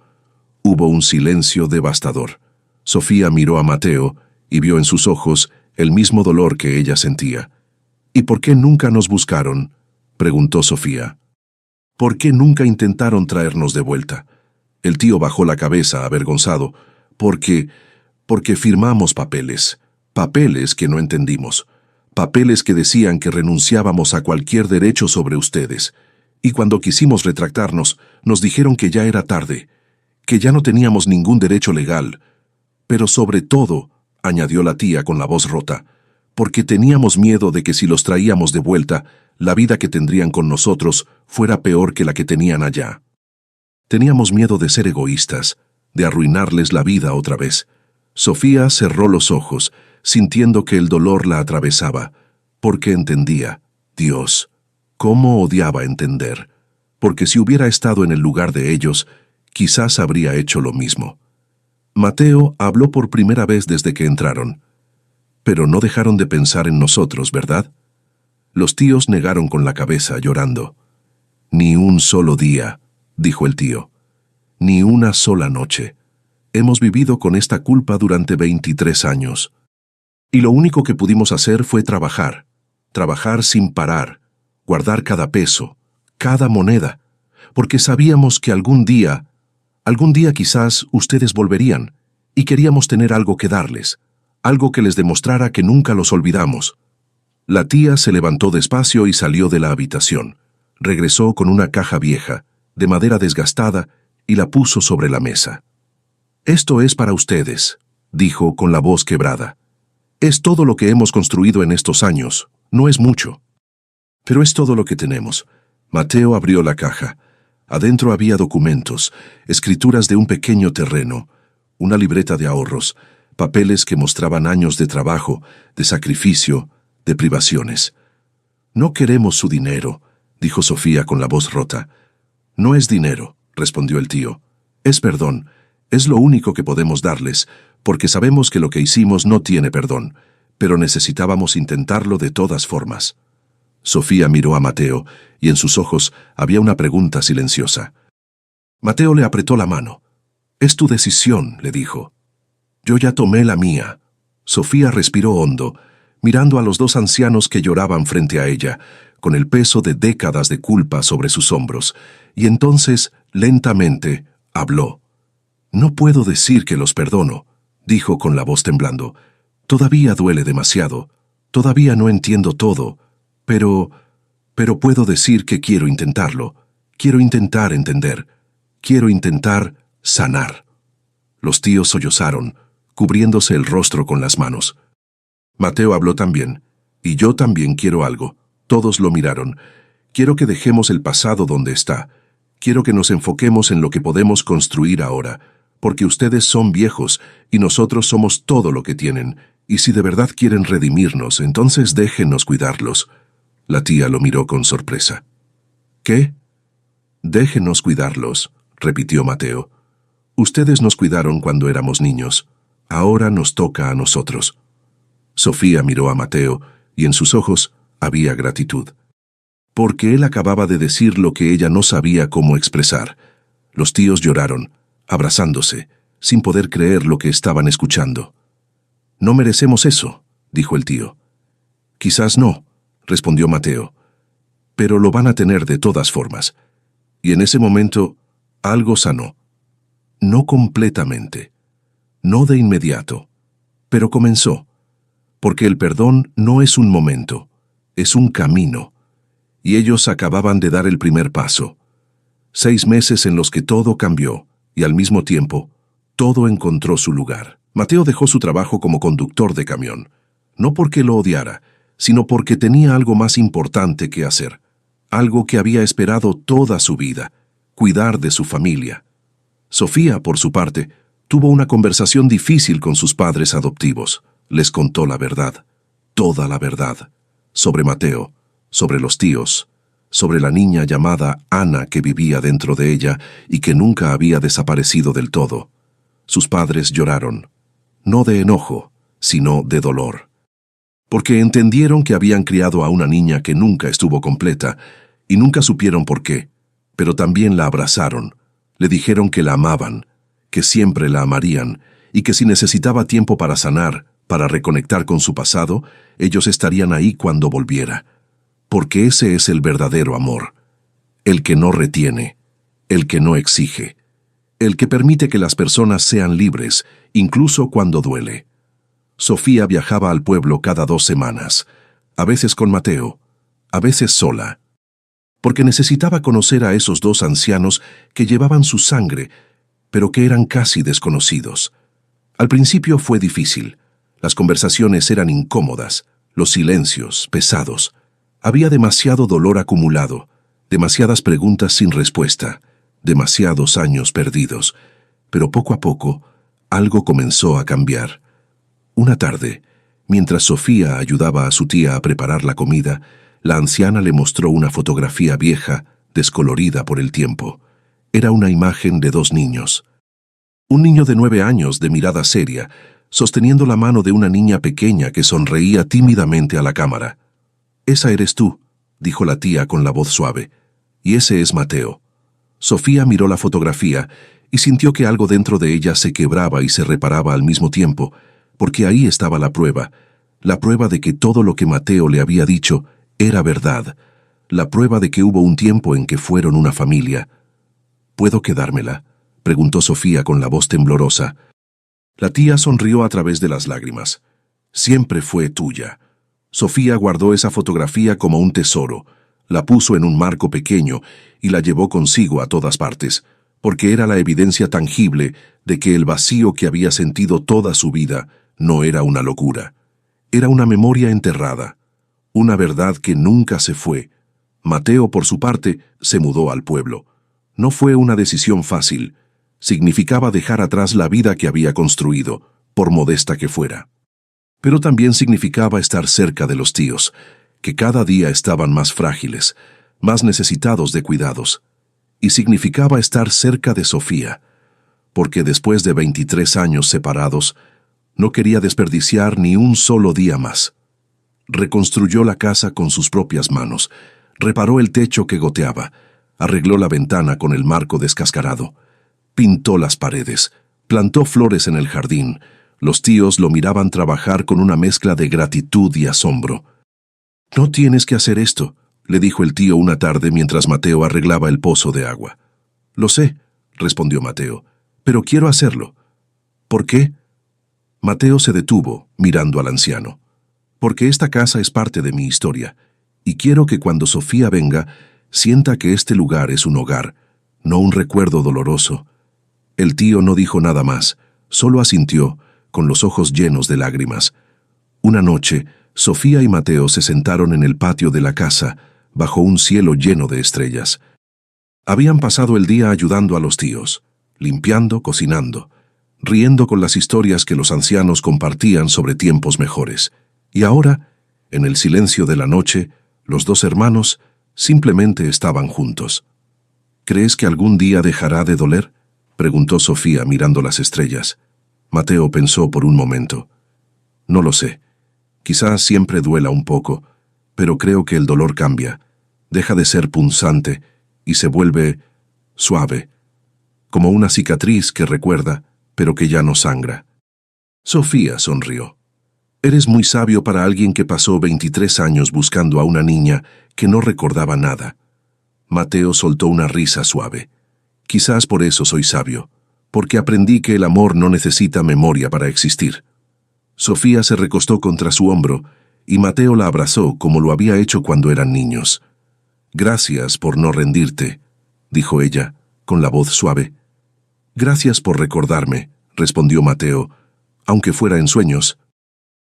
Hubo un silencio devastador. Sofía miró a Mateo y vio en sus ojos el mismo dolor que ella sentía. «¿Y por qué nunca nos buscaron?», preguntó Sofía. «¿Por qué nunca intentaron traernos de vuelta?». El tío bajó la cabeza, avergonzado. Porque firmamos papeles que no entendimos, papeles que decían que renunciábamos a cualquier derecho sobre ustedes, y cuando quisimos retractarnos, nos dijeron que ya era tarde, que ya no teníamos ningún derecho legal. Pero sobre todo», añadió la tía con la voz rota, «porque teníamos miedo de que si los traíamos de vuelta, la vida que tendrían con nosotros fuera peor que la que tenían allá. Teníamos miedo de ser egoístas, de arruinarles la vida otra vez». Sofía cerró los ojos, sintiendo que el dolor la atravesaba, porque entendía. Dios, cómo odiaba entender, porque si hubiera estado en el lugar de ellos, quizás habría hecho lo mismo. Mateo habló por primera vez desde que entraron. «Pero no dejaron de pensar en nosotros, ¿verdad?». Los tíos negaron con la cabeza, llorando. «Ni un solo día», dijo el tío. «Ni una sola noche. Hemos vivido con esta culpa durante 23 años. Y lo único que pudimos hacer fue trabajar sin parar, guardar cada peso, cada moneda, porque sabíamos que algún día quizás ustedes volverían, y queríamos tener algo que darles, algo que les demostrara que nunca los olvidamos». La tía se levantó despacio y salió de la habitación. Regresó con una caja vieja, de madera desgastada, y la puso sobre la mesa. «Esto es para ustedes», dijo con la voz quebrada. «Es todo lo que hemos construido en estos años, no es mucho. Pero es todo lo que tenemos». Mateo abrió la caja. Adentro había documentos, escrituras de un pequeño terreno, una libreta de ahorros, papeles que mostraban años de trabajo, de sacrificio, de privaciones. «No queremos su dinero», dijo Sofía con la voz rota. «No es dinero», respondió el tío. Es perdón. Es lo único que podemos darles, porque sabemos que lo que hicimos no tiene perdón, pero necesitábamos intentarlo de todas formas. Sofía miró a Mateo, y en sus ojos había una pregunta silenciosa. Mateo le apretó la mano. «Es tu decisión», le dijo. «Yo ya tomé la mía». Sofía respiró hondo, mirando a los dos ancianos que lloraban frente a ella, con el peso de décadas de culpa sobre sus hombros, y entonces, lentamente, habló. «No puedo decir que los perdono», dijo con la voz temblando. «Todavía duele demasiado. Todavía no entiendo todo. Pero puedo decir que quiero intentarlo. Quiero intentar entender. Quiero intentar sanar». Los tíos sollozaron, cubriéndose el rostro con las manos. Mateo habló también. «Y yo también quiero algo». Todos lo miraron. «Quiero que dejemos el pasado donde está. Quiero que nos enfoquemos en lo que podemos construir ahora, porque ustedes son viejos y nosotros somos todo lo que tienen, y si de verdad quieren redimirnos, entonces déjenos cuidarlos». La tía lo miró con sorpresa. «¿Qué?» «Déjenos cuidarlos», repitió Mateo. «Ustedes nos cuidaron cuando éramos niños. Ahora nos toca a nosotros». Sofía miró a Mateo, y en sus ojos había gratitud. Porque él acababa de decir lo que ella no sabía cómo expresar. Los tíos lloraron, abrazándose, sin poder creer lo que estaban escuchando. «No merecemos eso», dijo el tío. «Quizás no», respondió Mateo. «Pero lo van a tener de todas formas». Y en ese momento, algo sanó. No completamente. No de inmediato. Pero comenzó. Porque el perdón no es un momento, es un camino. Y ellos acababan de dar el primer paso. 6 meses en los que todo cambió, y al mismo tiempo, todo encontró su lugar. Mateo dejó su trabajo como conductor de camión, no porque lo odiara, sino porque tenía algo más importante que hacer, algo que había esperado toda su vida, cuidar de su familia. Sofía, por su parte, tuvo una conversación difícil con sus padres adoptivos. Les contó la verdad, toda la verdad, sobre Mateo, sobre los tíos, sobre la niña llamada Ana que vivía dentro de ella y que nunca había desaparecido del todo. Sus padres lloraron, no de enojo, sino de dolor. Porque entendieron que habían criado a una niña que nunca estuvo completa, y nunca supieron por qué, pero también la abrazaron, le dijeron que la amaban, que siempre la amarían, y que si necesitaba tiempo para sanar, para reconectar con su pasado, ellos estarían ahí cuando volviera. Porque ese es el verdadero amor, el que no retiene, el que no exige, el que permite que las personas sean libres, incluso cuando duele. Sofía viajaba al pueblo cada 2 semanas, a veces con Mateo, a veces sola, porque necesitaba conocer a esos 2 ancianos que llevaban su sangre, pero que eran casi desconocidos. Al principio fue difícil. Las conversaciones eran incómodas, los silencios pesados. Había demasiado dolor acumulado, demasiadas preguntas sin respuesta, demasiados años perdidos. Pero poco a poco, algo comenzó a cambiar. Una tarde, mientras Sofía ayudaba a su tía a preparar la comida, la anciana le mostró una fotografía vieja, descolorida por el tiempo. Era una imagen de 2 niños. Un niño de 9 años, de mirada seria, sosteniendo la mano de una niña pequeña que sonreía tímidamente a la cámara. «Esa eres tú», dijo la tía con la voz suave, «y ese es Mateo». Sofía miró la fotografía y sintió que algo dentro de ella se quebraba y se reparaba al mismo tiempo, porque ahí estaba la prueba de que todo lo que Mateo le había dicho era verdad, la prueba de que hubo un tiempo en que fueron una familia. «¿Puedo quedármela?», preguntó Sofía con la voz temblorosa. La tía sonrió a través de las lágrimas. «Siempre fue tuya». Sofía guardó esa fotografía como un tesoro, la puso en un marco pequeño y la llevó consigo a todas partes, porque era la evidencia tangible de que el vacío que había sentido toda su vida no era una locura. Era una memoria enterrada, una verdad que nunca se fue. Mateo, por su parte, se mudó al pueblo. No fue una decisión fácil. Significaba dejar atrás la vida que había construido, por modesta que fuera. Pero también significaba estar cerca de los tíos, que cada día estaban más frágiles, más necesitados de cuidados. y significaba estar cerca de Sofía, porque después de 23 años separados, no quería desperdiciar ni un solo día más. Reconstruyó la casa con sus propias manos, reparó el techo que goteaba, arregló la ventana con el marco descascarado, pintó las paredes, plantó flores en el jardín. Los tíos lo miraban trabajar con una mezcla de gratitud y asombro. «No tienes que hacer esto», le dijo el tío una tarde mientras Mateo arreglaba el pozo de agua. «Lo sé», respondió Mateo, «pero quiero hacerlo». «¿Por qué?» Mateo se detuvo, mirando al anciano. «Porque esta casa es parte de mi historia, y quiero que cuando Sofía venga, sienta que este lugar es un hogar, no un recuerdo doloroso». El tío no dijo nada más, solo asintió, con los ojos llenos de lágrimas. Una noche, Sofía y Mateo se sentaron en el patio de la casa, bajo un cielo lleno de estrellas. Habían pasado el día ayudando a los tíos, limpiando, cocinando, riendo con las historias que los ancianos compartían sobre tiempos mejores. Y ahora, en el silencio de la noche, los dos hermanos simplemente estaban juntos. «¿Crees que algún día dejará de doler?», preguntó Sofía mirando las estrellas. Mateo pensó por un momento. «No lo sé. Quizás siempre duela un poco, pero creo que el dolor cambia, deja de ser punzante y se vuelve suave, como una cicatriz que recuerda, pero que ya no sangra». Sofía sonrió. «Eres muy sabio para alguien que pasó 23 años buscando a una niña que no recordaba nada». Mateo soltó una risa suave. «Quizás por eso soy sabio, porque aprendí que el amor no necesita memoria para existir». Sofía se recostó contra su hombro y Mateo la abrazó como lo había hecho cuando eran niños. «Gracias por no rendirte», dijo ella, con la voz suave. «Gracias por recordarme», respondió Mateo, aunque fuera en sueños.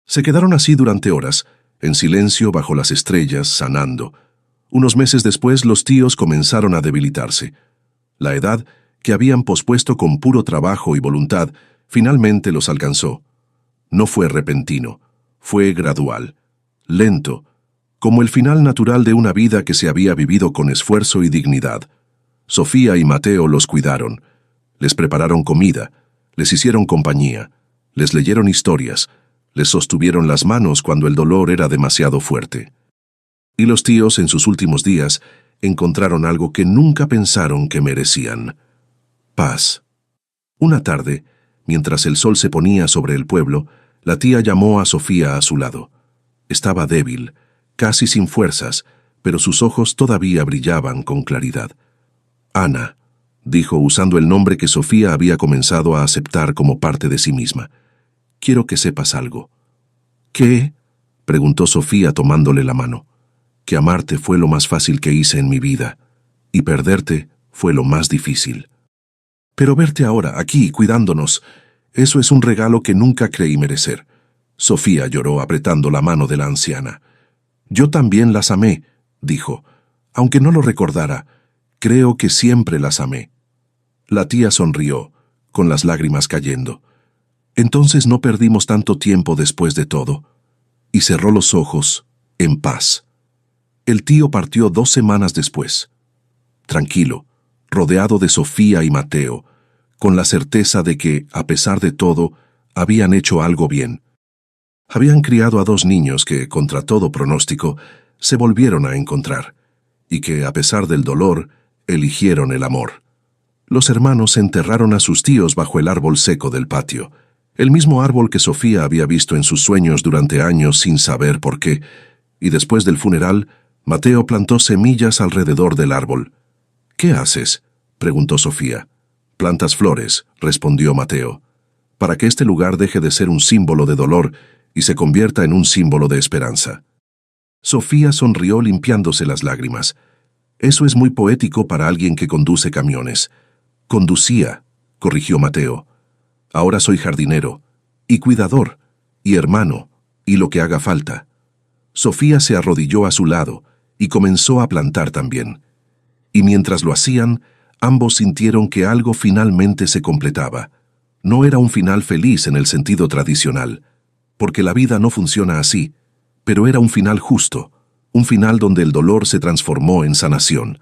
Se quedaron así durante horas, en silencio bajo las estrellas, sanando. Unos meses después los tíos comenzaron a debilitarse. La edad, que habían pospuesto con puro trabajo y voluntad, finalmente los alcanzó. No fue repentino, fue gradual, lento, como el final natural de una vida que se había vivido con esfuerzo y dignidad. Sofía y Mateo los cuidaron, les prepararon comida, les hicieron compañía, les leyeron historias, les sostuvieron las manos cuando el dolor era demasiado fuerte. Y los tíos, en sus últimos días, encontraron algo que nunca pensaron que merecían: paz. Una tarde, mientras el sol se ponía sobre el pueblo, la tía llamó a Sofía a su lado. Estaba débil, casi sin fuerzas, pero sus ojos todavía brillaban con claridad. «Ana», dijo usando el nombre que Sofía había comenzado a aceptar como parte de sí misma. «Quiero que sepas algo». «¿Qué?», preguntó Sofía tomándole la mano. «Que amarte fue lo más fácil que hice en mi vida, y perderte fue lo más difícil. Pero verte ahora, aquí, cuidándonos, eso es un regalo que nunca creí merecer». Sofía lloró apretando la mano de la anciana. «Yo también las amé», dijo. «Aunque no lo recordara, creo que siempre las amé». La tía sonrió, con las lágrimas cayendo. «Entonces no perdimos tanto tiempo después de todo». Y cerró los ojos, en paz. El tío partió 2 semanas después. Tranquilo, rodeado de Sofía y Mateo, con la certeza de que, a pesar de todo, habían hecho algo bien. Habían criado a 2 niños que, contra todo pronóstico, se volvieron a encontrar, y que, a pesar del dolor, eligieron el amor. Los hermanos enterraron a sus tíos bajo el árbol seco del patio, el mismo árbol que Sofía había visto en sus sueños durante años sin saber por qué, y después del funeral, Mateo plantó semillas alrededor del árbol. «¿Qué haces?», preguntó Sofía. «Plantas flores», respondió Mateo, «para que este lugar deje de ser un símbolo de dolor y se convierta en un símbolo de esperanza». Sofía sonrió limpiándose las lágrimas. «Eso es muy poético para alguien que conduce camiones». «Conducía», corrigió Mateo. «Ahora soy jardinero, y cuidador, y hermano, y lo que haga falta». Sofía se arrodilló a su lado y comenzó a plantar también. Y mientras lo hacían, ambos sintieron que algo finalmente se completaba. No era un final feliz en el sentido tradicional, porque la vida no funciona así, pero era un final justo, un final donde el dolor se transformó en sanación.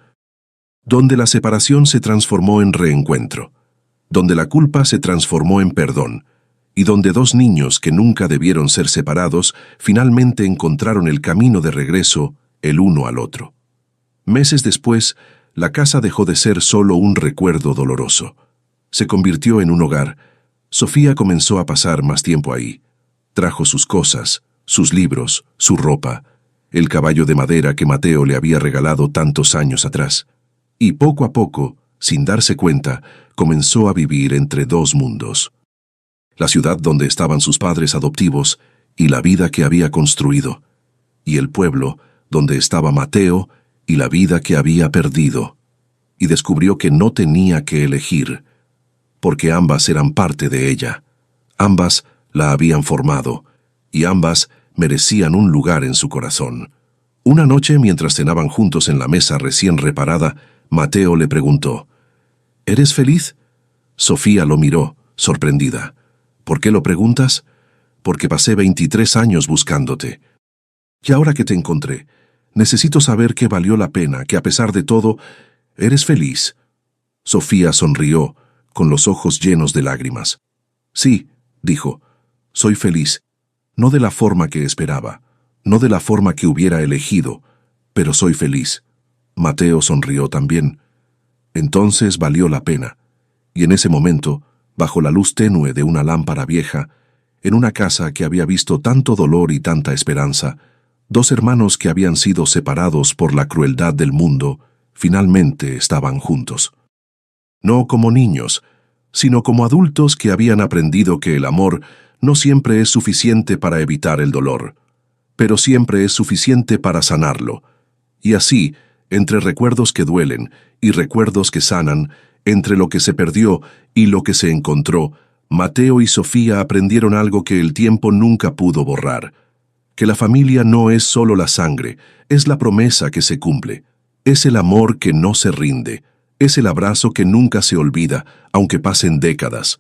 donde la separación se transformó en reencuentro, donde la culpa se transformó en perdón, y donde dos niños que nunca debieron ser separados finalmente encontraron el camino de regreso el uno al otro. Meses después, la casa dejó de ser solo un recuerdo doloroso. Se convirtió en un hogar. Sofía comenzó a pasar más tiempo ahí. Trajo sus cosas, sus libros, su ropa, el caballo de madera que Mateo le había regalado tantos años atrás. Y poco a poco, sin darse cuenta, comenzó a vivir entre dos mundos. La ciudad donde estaban sus padres adoptivos y la vida que había construido, y el pueblo donde estaba Mateo y la vida que había perdido. Y descubrió que no tenía que elegir, porque ambas eran parte de ella. Ambas la habían formado, y ambas merecían un lugar en su corazón. Una noche, mientras cenaban juntos en la mesa recién reparada, Mateo le preguntó, ¿eres feliz? Sofía lo miró, sorprendida. ¿Por qué lo preguntas? Porque pasé 23 años buscándote. Y ahora que te encontré, necesito saber que valió la pena, que a pesar de todo, ¿eres feliz? Sofía sonrió, con los ojos llenos de lágrimas. Sí, dijo, soy feliz. No de la forma que esperaba, no de la forma que hubiera elegido, pero soy feliz. Mateo sonrió también. Entonces valió la pena. Y en ese momento, bajo la luz tenue de una lámpara vieja, en una casa que había visto tanto dolor y tanta esperanza, dos hermanos que habían sido separados por la crueldad del mundo, finalmente estaban juntos. No como niños, sino como adultos que habían aprendido que el amor no siempre es suficiente para evitar el dolor, pero siempre es suficiente para sanarlo. Y así, entre recuerdos que duelen y recuerdos que sanan, entre lo que se perdió y lo que se encontró, Mateo y Sofía aprendieron algo que el tiempo nunca pudo borrar: que la familia no es solo la sangre, es la promesa que se cumple, es el amor que no se rinde, es el abrazo que nunca se olvida, aunque pasen décadas.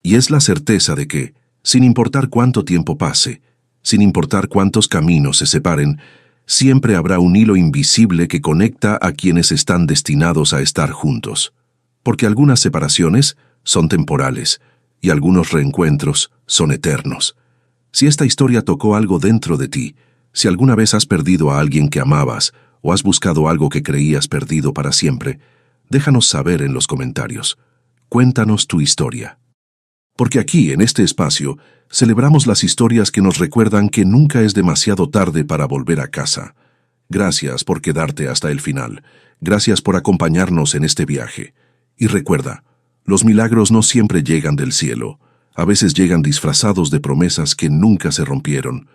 Y es la certeza de que, sin importar cuánto tiempo pase, sin importar cuántos caminos se separen, siempre habrá un hilo invisible que conecta a quienes están destinados a estar juntos. Porque algunas separaciones son temporales y algunos reencuentros son eternos. Si esta historia tocó algo dentro de ti, si alguna vez has perdido a alguien que amabas o has buscado algo que creías perdido para siempre, déjanos saber en los comentarios. Cuéntanos tu historia. Porque aquí, en este espacio, celebramos las historias que nos recuerdan que nunca es demasiado tarde para volver a casa. Gracias por quedarte hasta el final. Gracias por acompañarnos en este viaje. Y recuerda, los milagros no siempre llegan del cielo. A veces llegan disfrazados de promesas que nunca se rompieron.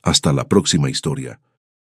Hasta la próxima historia.